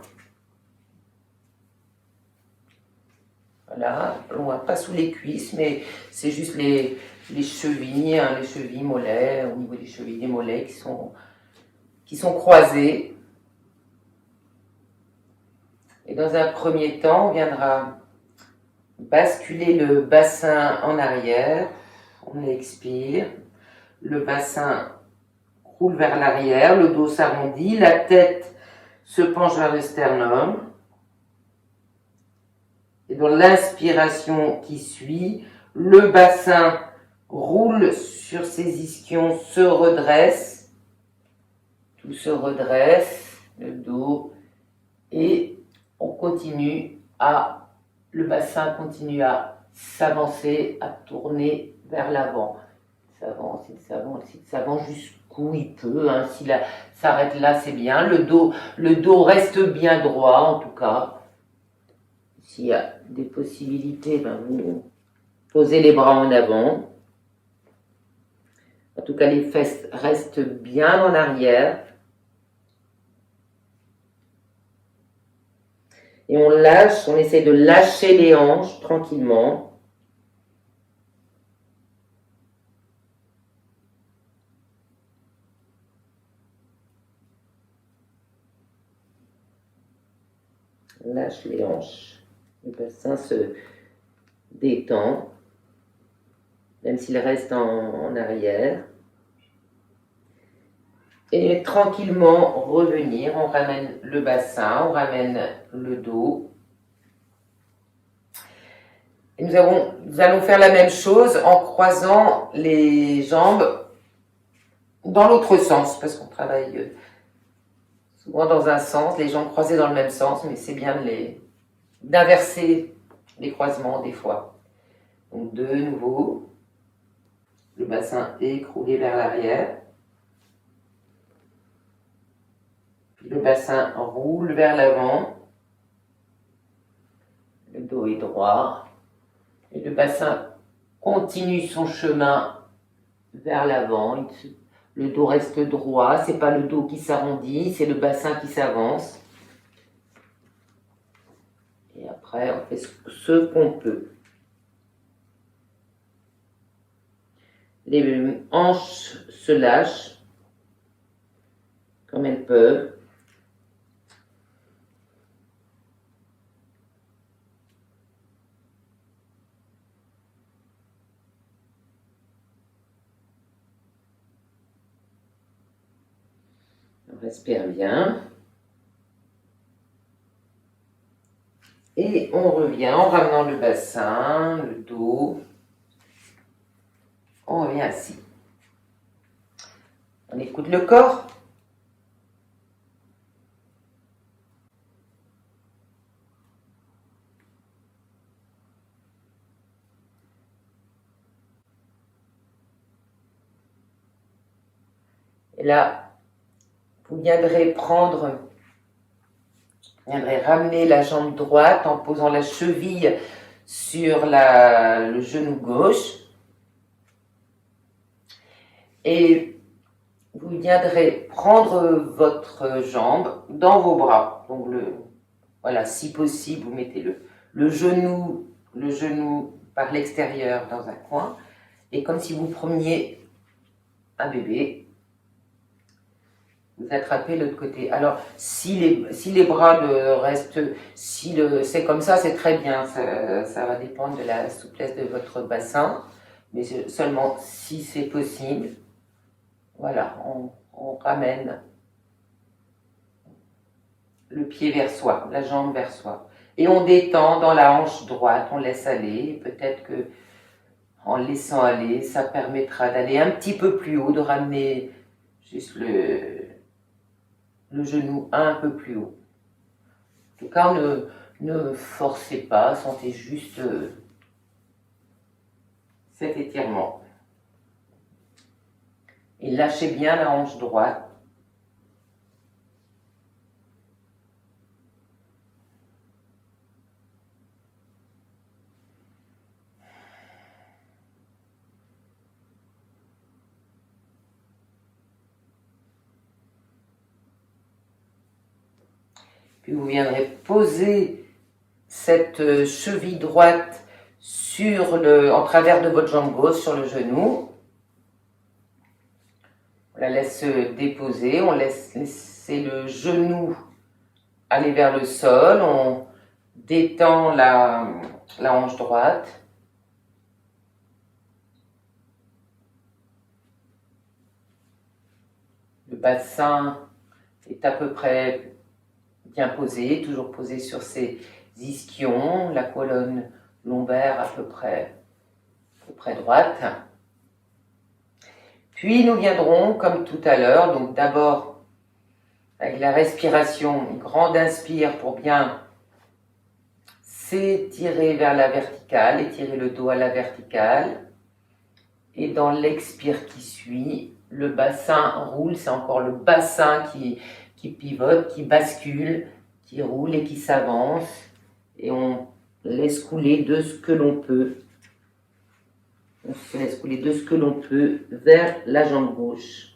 Voilà, loin, pas sous les cuisses, mais c'est juste les chevilles, hein, les chevilles mollets, au niveau des chevilles des mollets qui sont croisées. Et dans un premier temps, on viendra basculer le bassin en arrière. On expire. Le bassin roule vers l'arrière, le dos s'arrondit, la tête se penche vers le sternum. Et dans l'inspiration qui suit, le bassin roule sur ses ischions, se redresse. Tout se redresse, le dos, et on continue le bassin continue à s'avancer, à tourner vers l'avant. Il s'avance jusqu'où il peut. Hein. S'il s'arrête là, c'est bien. Le dos reste bien droit, en tout cas. S'il y a des possibilités, vous posez les bras en avant. En tout cas, les fesses restent bien en arrière. Et on lâche, on essaie de lâcher les hanches tranquillement. On lâche les hanches. Le bassin se détend, même s'il reste en arrière. Et tranquillement revenir, on ramène le bassin, on ramène le dos. Et nous allons faire la même chose en croisant les jambes dans l'autre sens, parce qu'on travaille souvent dans un sens, les jambes croisées dans le même sens, mais c'est bien d'inverser les croisements des fois. Donc de nouveau, le bassin écroulé vers l'arrière. Le bassin roule vers l'avant. Le dos est droit. Et le bassin continue son chemin vers l'avant. Le dos reste droit. Ce n'est pas le dos qui s'arrondit, c'est le bassin qui s'avance. Et après, on fait ce qu'on peut. Les hanches se lâchent comme elles peuvent. On respire bien. Et on revient en ramenant le bassin, le dos. On revient assis. On écoute le corps. Et là, vous viendrez ramener la jambe droite en posant la cheville sur le genou gauche. Et vous viendrez prendre votre jambe dans vos bras. Donc voilà, si possible, vous mettez le genou par l'extérieur dans un coin. Et comme si vous preniez un bébé, vous attrapez l'autre côté. Alors, si les bras restent, c'est comme ça, c'est très bien. Ça va dépendre de la souplesse de votre bassin. Mais seulement si c'est possible. Voilà, on ramène le pied vers soi, la jambe vers soi. Et on détend dans la hanche droite, on laisse aller. Peut-être que en laissant aller, ça permettra d'aller un petit peu plus haut, de ramener juste le genou un peu plus haut. En tout cas, Ne forcez pas, sentez juste cet étirement. Et lâchez bien la hanche droite. Puis vous viendrez poser cette cheville droite en travers de votre jambe gauche sur le genou. On la laisse se déposer, on laisse laisser le genou aller vers le sol, on détend la hanche droite. Le bassin est à peu près bien posé, toujours posé sur ses ischions, la colonne lombaire à peu près droite. Puis nous viendrons, comme tout à l'heure, donc d'abord avec la respiration, une grande inspire pour bien s'étirer vers la verticale, étirer le dos à la verticale. Et dans l'expire qui suit, le bassin roule, c'est encore le bassin qui pivote, qui bascule, qui roule et qui s'avance. Et on laisse couler de ce que l'on peut. On se laisse couler de ce que l'on peut vers la jambe gauche.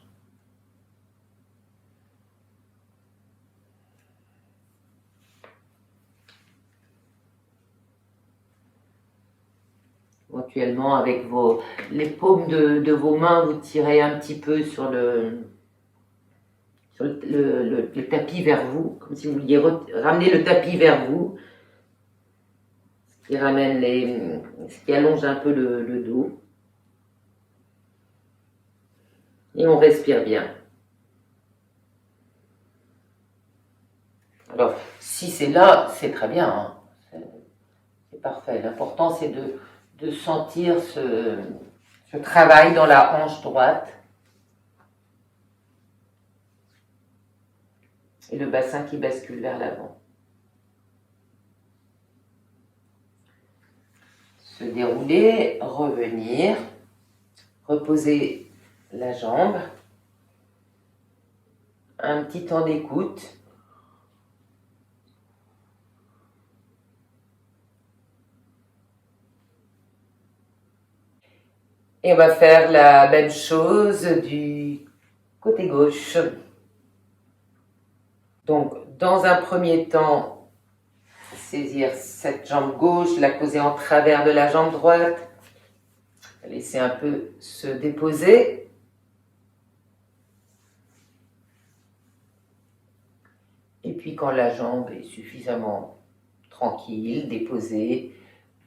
Éventuellement, avec les paumes de vos mains, vous tirez un petit peu sur le tapis vers vous, comme si vous vouliez ramener le tapis vers vous, ce qui allonge un peu le dos. Et on respire bien. Alors, si c'est là, c'est très bien, hein. C'est parfait. L'important, c'est de sentir ce travail dans la hanche droite et le bassin qui bascule vers l'avant. Se dérouler, revenir, reposer la jambe, un petit temps d'écoute. Et on va faire la même chose du côté gauche. Donc, dans un premier temps, saisir cette jambe gauche, la poser en travers de la jambe droite, laisser un peu se déposer. Et puis quand la jambe est suffisamment tranquille, déposée,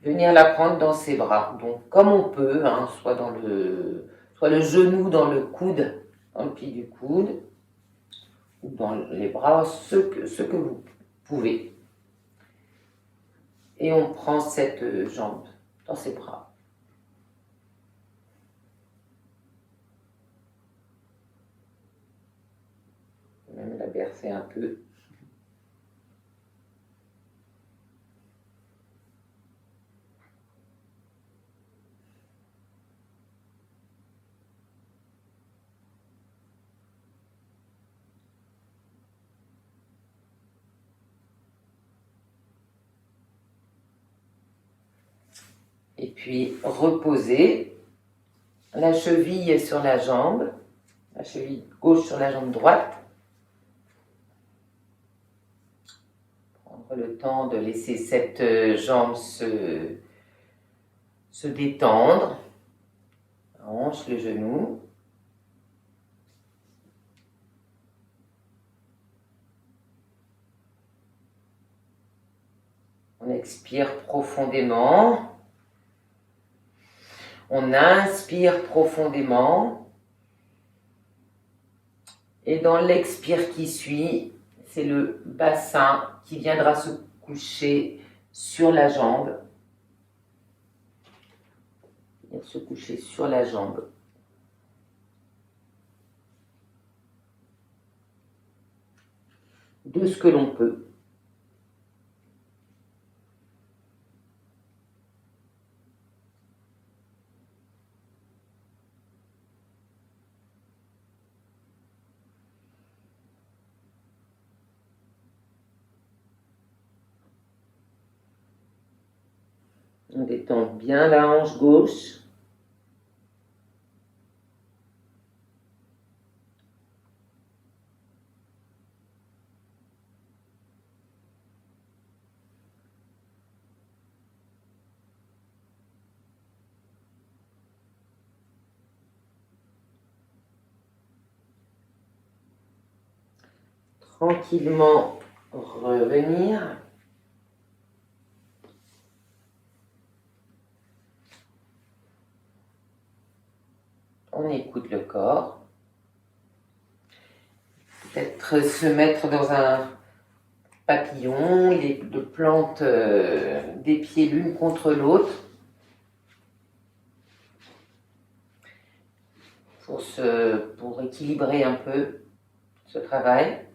venir la prendre dans ses bras. Donc comme on peut, hein, soit le genou dans le coude, dans le pli du coude, ou dans les bras, ce que vous pouvez. Et on prend cette jambe dans ses bras. Même la bercer un peu. Et puis reposer la cheville sur la jambe, la cheville gauche sur la jambe droite. Prendre le temps de laisser cette jambe se détendre, la hanche, le genou. On expire profondément. On inspire profondément. Et dans l'expire qui suit, c'est le bassin qui viendra se coucher sur la jambe. Se coucher sur la jambe. De ce que l'on peut. On détend bien la hanche gauche. Tranquillement revenir. On écoute le corps. Peut-être se mettre dans un papillon, les deux plantes des pieds l'une contre l'autre pour équilibrer un peu ce travail.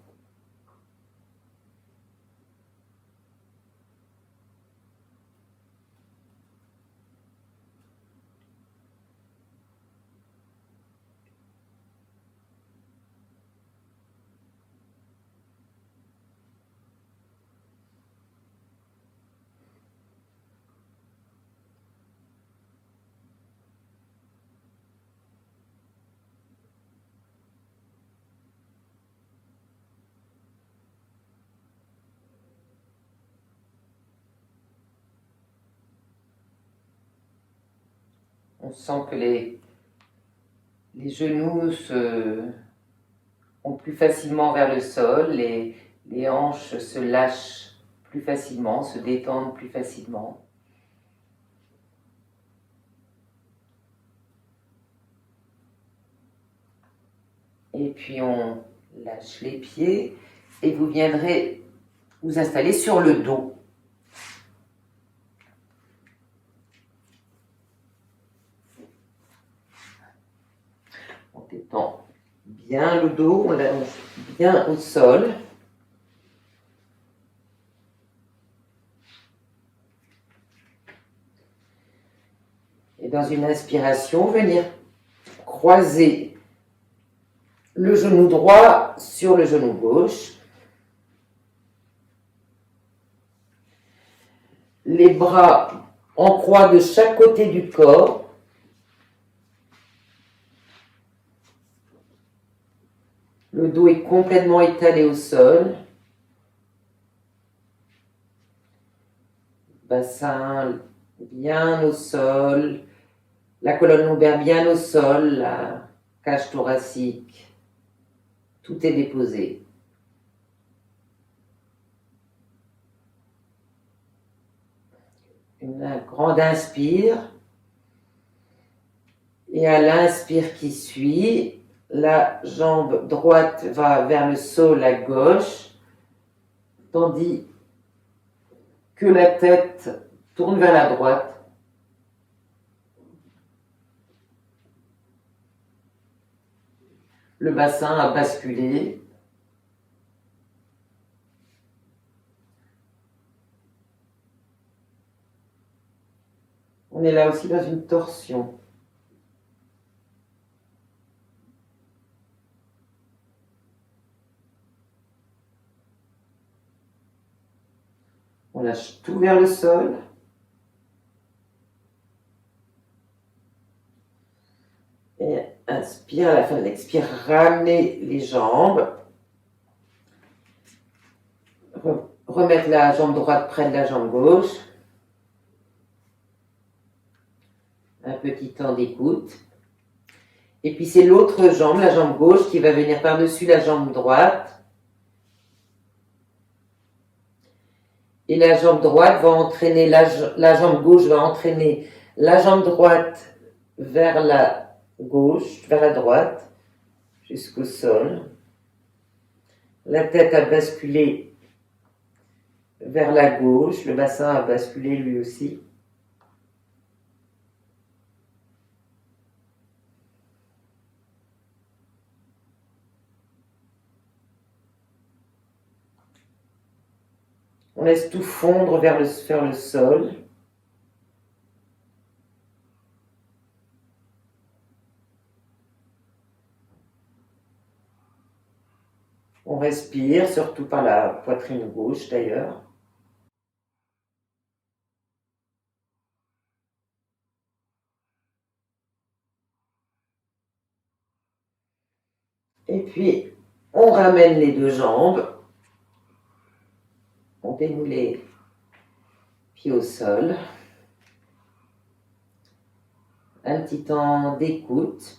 On sent que les genoux ont plus facilement vers le sol, les hanches se lâchent plus facilement, se détendent plus facilement. Et puis on lâche les pieds et vous viendrez vous installer sur le dos. On détend bien le dos, on l'allonge bien au sol. Et dans une inspiration, venir croiser le genou droit sur le genou gauche. Les bras en croix de chaque côté du corps. Le dos est complètement étalé au sol. Bassin bien au sol. La colonne lombaire bien au sol. La cage thoracique. Tout est déposé. Une grande inspire. Et à l'inspire qui suit, la jambe droite va vers le sol à gauche, tandis que la tête tourne vers la droite. Le bassin a basculé. On est là aussi dans une torsion. On lâche tout vers le sol. Et inspire, à la fin de l'expire, ramenez les jambes. Remettre la jambe droite près de la jambe gauche. Un petit temps d'écoute. Et puis c'est l'autre jambe, la jambe gauche, qui va venir par-dessus la jambe droite. Et la jambe droite va entraîner, la jambe gauche va entraîner la jambe droite vers la gauche, vers la droite, jusqu'au sol. La tête a basculé vers la gauche, le bassin a basculé lui aussi. On laisse tout fondre vers le sol. On respire, surtout par la poitrine gauche d'ailleurs. Et puis, on ramène les deux jambes. On dénoue les pieds au sol. Un petit temps d'écoute.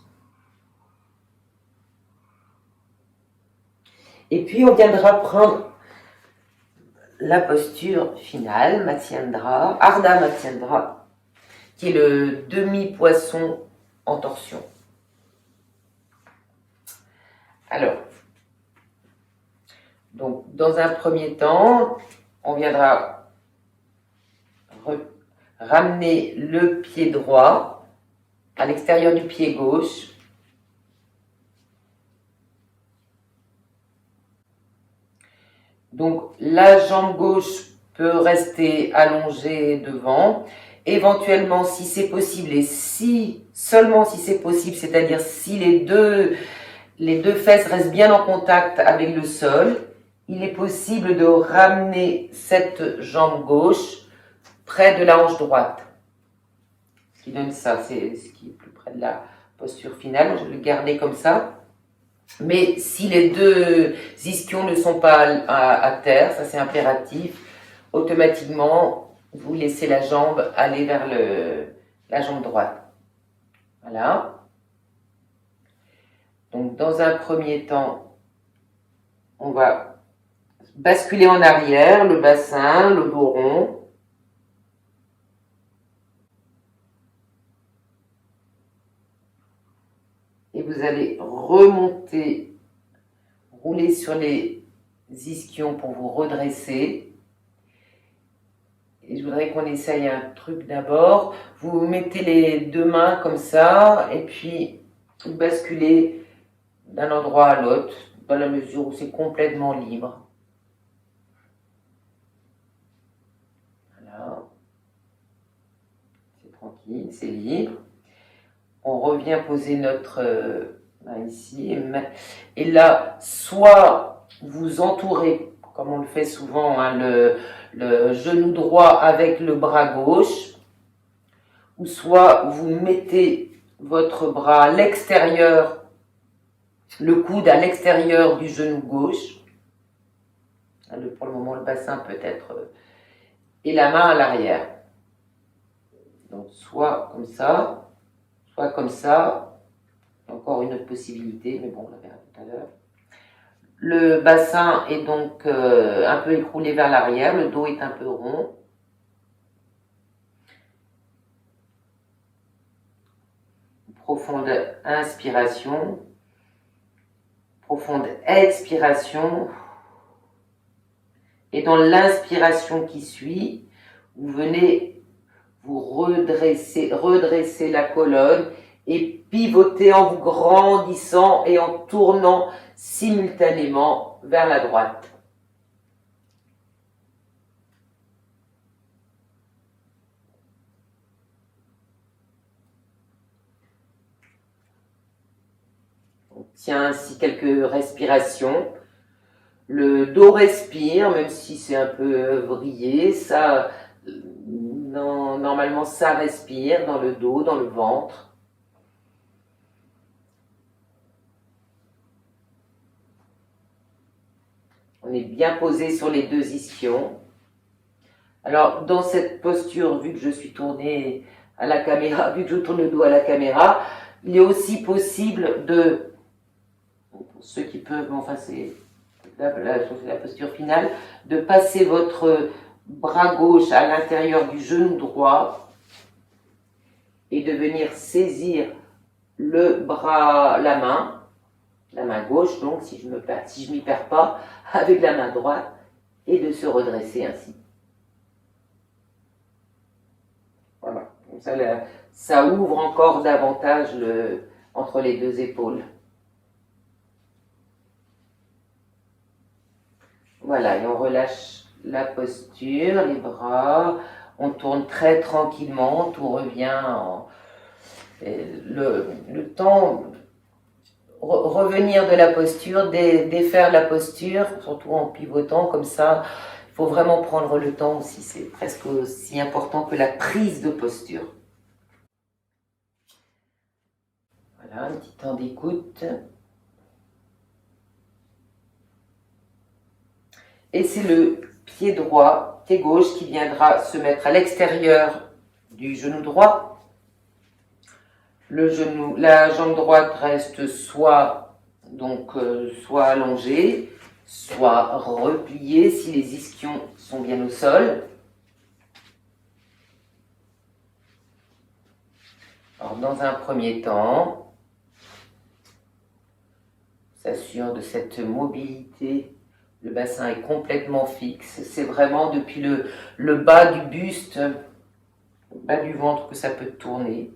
Et puis, on viendra prendre la posture finale, Matsyendra, Ardha Matsyendra, qui est le demi-poisson en torsion. Alors, donc, dans un premier temps, on viendra ramener le pied droit à l'extérieur du pied gauche. Donc, la jambe gauche peut rester allongée devant. Éventuellement, si c'est possible, et seulement si c'est possible, c'est-à-dire si les deux fesses restent bien en contact avec le sol, il est possible de ramener cette jambe gauche près de la hanche droite. Ce qui donne ça, c'est ce qui est plus près de la posture finale. Je vais le garder comme ça. Mais si les deux ischions ne sont pas à terre, ça c'est impératif, automatiquement, vous laissez la jambe aller vers la jambe droite. Voilà. Donc, dans un premier temps, on va basculer en arrière, le bassin, le dos rond. Et vous allez remonter, rouler sur les ischions pour vous redresser. Et je voudrais qu'on essaye un truc d'abord. Vous mettez les deux mains comme ça et puis vous basculez d'un endroit à l'autre dans la mesure où c'est complètement libre. Voilà. C'est tranquille, c'est libre. On revient poser notre main ici. Et là, soit vous entourez, comme on le fait souvent, hein, le genou droit avec le bras gauche, ou soit vous mettez votre bras à l'extérieur, le coude à l'extérieur du genou gauche. Pour le moment, le bassin peut être... et la main à l'arrière. Donc, soit comme ça, soit comme ça, encore une autre possibilité, mais bon, on la verra tout à l'heure. Le bassin est donc un peu écroulé vers l'arrière, le dos est un peu rond. Profonde inspiration, profonde expiration. Et dans l'inspiration qui suit, vous venez vous redresser la colonne et pivoter en vous grandissant et en tournant simultanément vers la droite. On tient ainsi quelques respirations. Le dos respire, même si c'est un peu vrillé, ça, normalement ça respire dans le dos, dans le ventre. On est bien posé sur les deux ischions. Alors, dans cette posture, vu que je suis tournée à la caméra, vu que je tourne le dos à la caméra, il est aussi possible de, pour ceux qui peuvent, enfin c'est la posture finale, de passer votre bras gauche à l'intérieur du genou droit et de venir saisir le bras, la main gauche, donc si je m'y perds pas, avec la main droite, et de se redresser ainsi. Voilà, comme ça ouvre encore davantage entre les deux épaules. Voilà, et on relâche la posture, les bras, on tourne très tranquillement, tout revient le temps, revenir de la posture, défaire la posture, surtout en pivotant comme ça. Il faut vraiment prendre le temps aussi, c'est presque aussi important que la prise de posture. Voilà, un petit temps d'écoute. Et c'est le pied droit, pied gauche qui viendra se mettre à l'extérieur du genou droit. La jambe droite reste soit allongée, soit repliée si les ischions sont bien au sol. Alors, dans un premier temps, on s'assure de cette mobilité. Le bassin est complètement fixe. C'est vraiment depuis le bas du buste, le bas du ventre que ça peut tourner.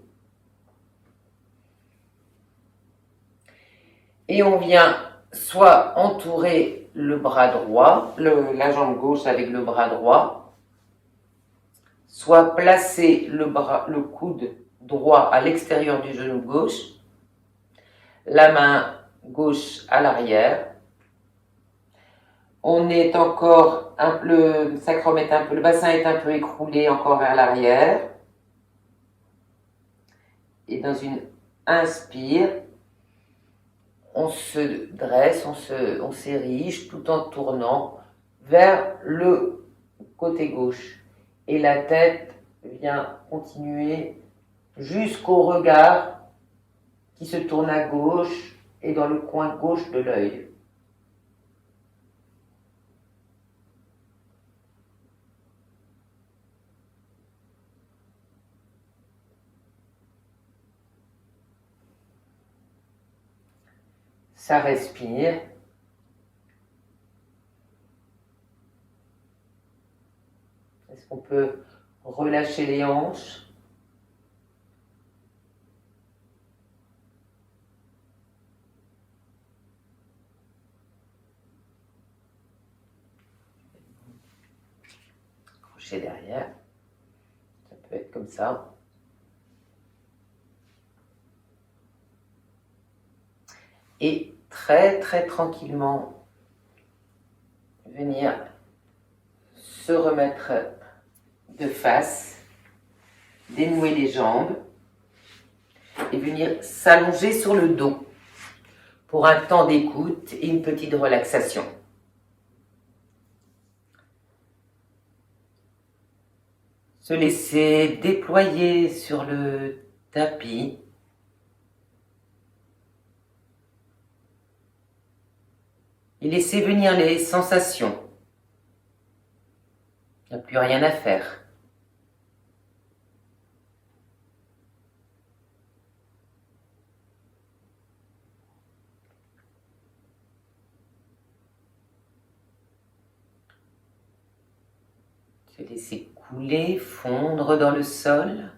Et on vient soit entourer le bras droit, la jambe gauche avec le bras droit, soit placer le coude droit à l'extérieur du genou gauche, la main gauche à l'arrière. On est encore le sacrum est un peu, le bassin est un peu écroulé encore vers l'arrière. Et dans une inspire, on se dresse, on s'érige tout en tournant vers le côté gauche. Et la tête vient continuer jusqu'au regard qui se tourne à gauche et dans le coin gauche de l'œil. Ça respire. Est-ce qu'on peut relâcher les hanches? Crochet derrière. Ça peut être comme ça. Et très très tranquillement venir se remettre de face, dénouer les jambes et venir s'allonger sur le dos pour un temps d'écoute et une petite relaxation. Se laisser déployer sur le tapis. Et laisser venir les sensations. Il n'y a plus rien à faire. Se laisser couler, fondre dans le sol.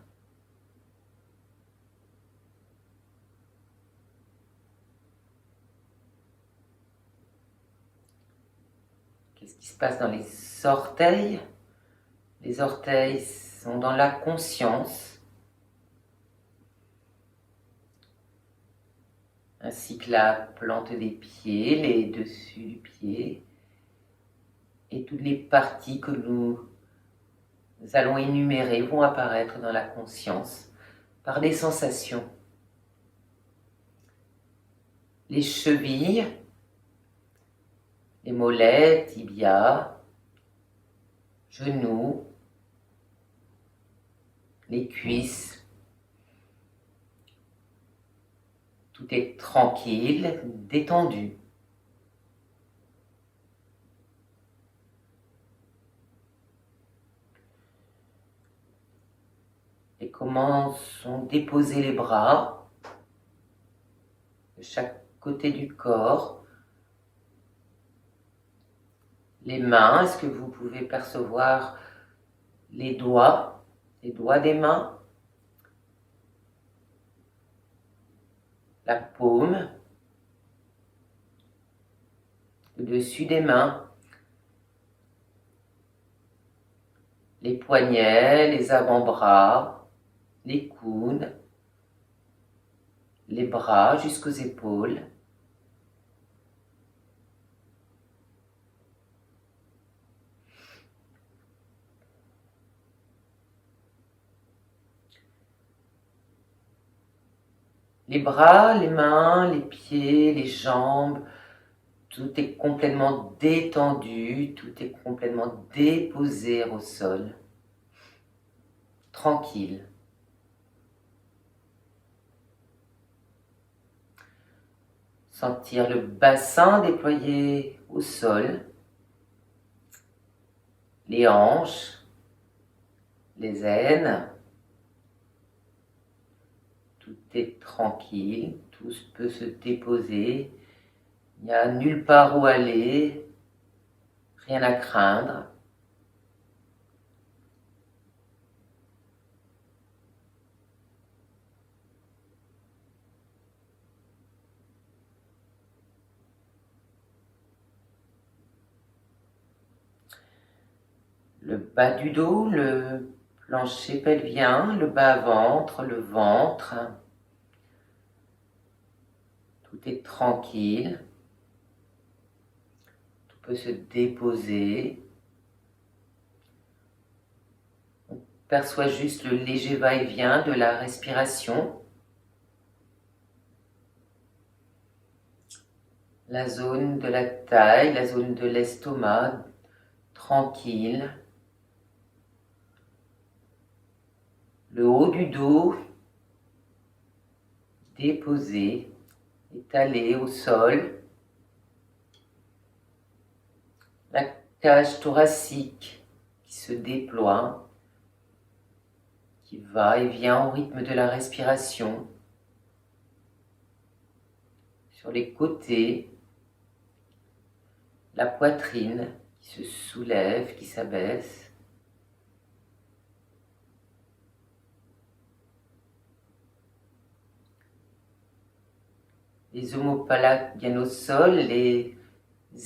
Qu'est-ce qui se passe dans les orteils? Les orteils sont dans la conscience, ainsi que la plante des pieds, les dessus du pied, et toutes les parties que nous allons énumérer vont apparaître dans la conscience par des sensations. Les chevilles, les mollets, tibias, genoux, les cuisses. Tout est tranquille, détendu. Et comment sont déposés les bras de chaque côté du corps. Les mains, est-ce que vous pouvez percevoir les doigts des mains, la paume, le dessus des mains, les poignets, les avant-bras, les coudes, les bras jusqu'aux épaules. Les bras, les mains, les pieds, les jambes, Tout est complètement détendu, tout est complètement déposé au sol, tranquille. Sentir le bassin déployé au sol, les hanches, les aines. Tout est tranquille, tout peut se déposer. Il n'y a nulle part où aller, rien à craindre. Le bas du dos, le plancher pelvien, le bas-ventre, le ventre. Tout est tranquille. Tout peut se déposer. On perçoit juste le léger va-et-vient de la respiration. La zone de la taille, la zone de l'estomac, tranquille. Le haut du dos, déposé, étalé au sol. La cage thoracique qui se déploie, qui va et vient au rythme de la respiration. Sur les côtés, la poitrine qui se soulève, qui s'abaisse. Les omoplates bien au sol, les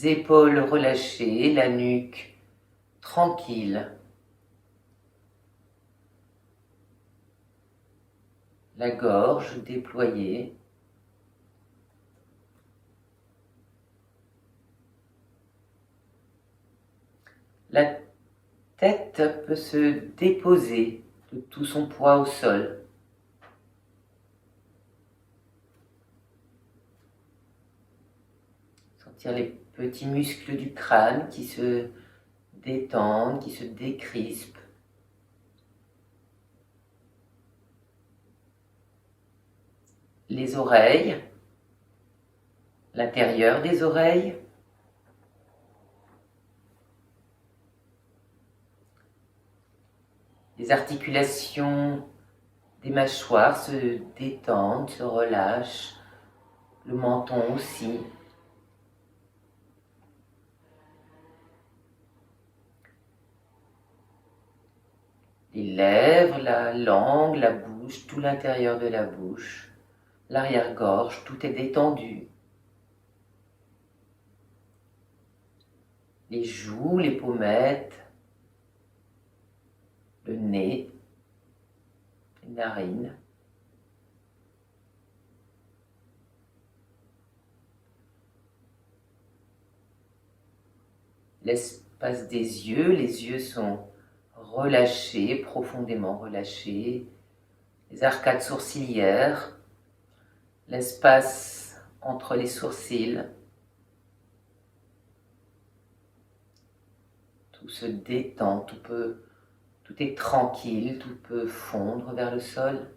épaules relâchées, la nuque tranquille. La gorge déployée. La tête peut se déposer de tout son poids au sol. Sentir les petits muscles du crâne qui se détendent, qui se décrispent. Les oreilles, l'intérieur des oreilles. Les articulations des mâchoires se détendent, se relâchent. Le menton aussi. Les lèvres, la langue, la bouche, tout l'intérieur de la bouche. L'arrière-gorge, tout est détendu. Les joues, les pommettes, le nez, les narines. L'espace des yeux, les yeux sont relâchés, profondément relâchés. Les arcades sourcilières, l'espace entre les sourcils. Tout se détend, tout est tranquille, tout peut fondre vers le sol.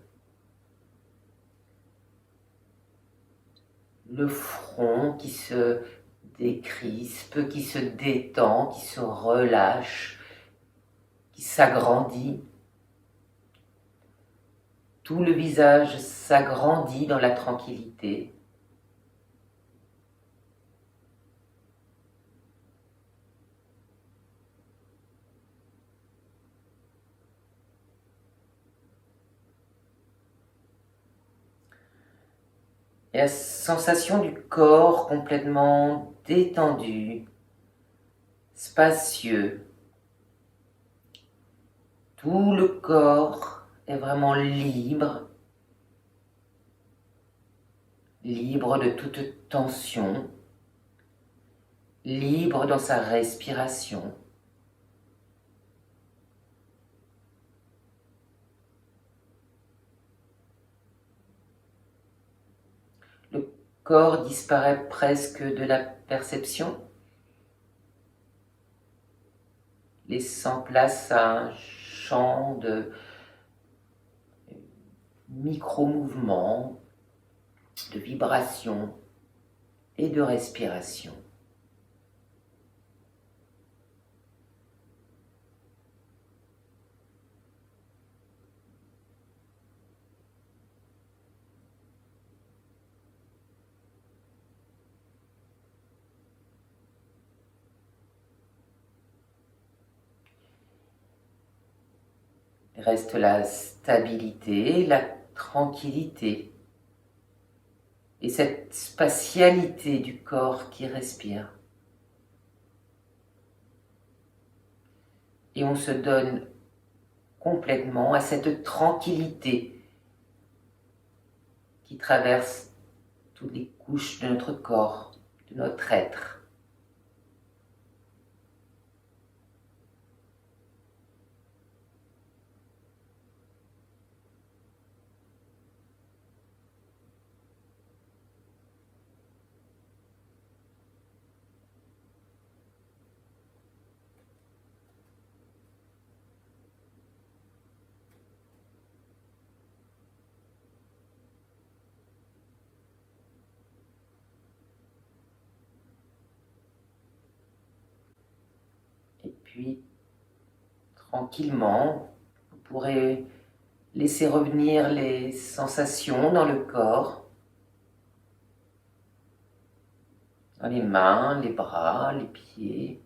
Le front qui se décrispe, qui se détend, qui se relâche, qui s'agrandit. Tout le visage s'agrandit dans la tranquillité. Et la sensation du corps complètement détendu, spacieux. Tout le corps est vraiment libre, libre de toute tension, libre dans sa respiration. Le corps disparaît presque de la perception, laissant place à un champ de micro-mouvements, de vibrations et de respiration. Reste la stabilité, la tranquillité et cette spatialité du corps qui respire. Et on se donne complètement à cette tranquillité qui traverse toutes les couches de notre corps, de notre être. Et puis, tranquillement, vous pourrez laisser revenir les sensations dans le corps, dans les mains, les bras, les pieds,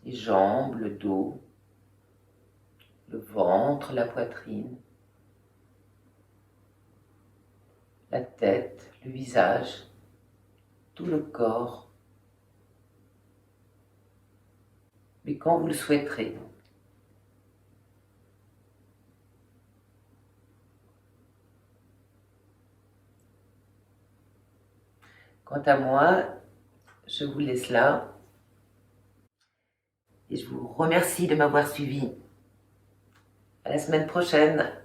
les jambes, le dos, le ventre, la poitrine, la tête, le visage, tout le corps. Mais quand vous le souhaiterez. Quant à moi, je vous laisse là et je vous remercie de m'avoir suivi. À la semaine prochaine.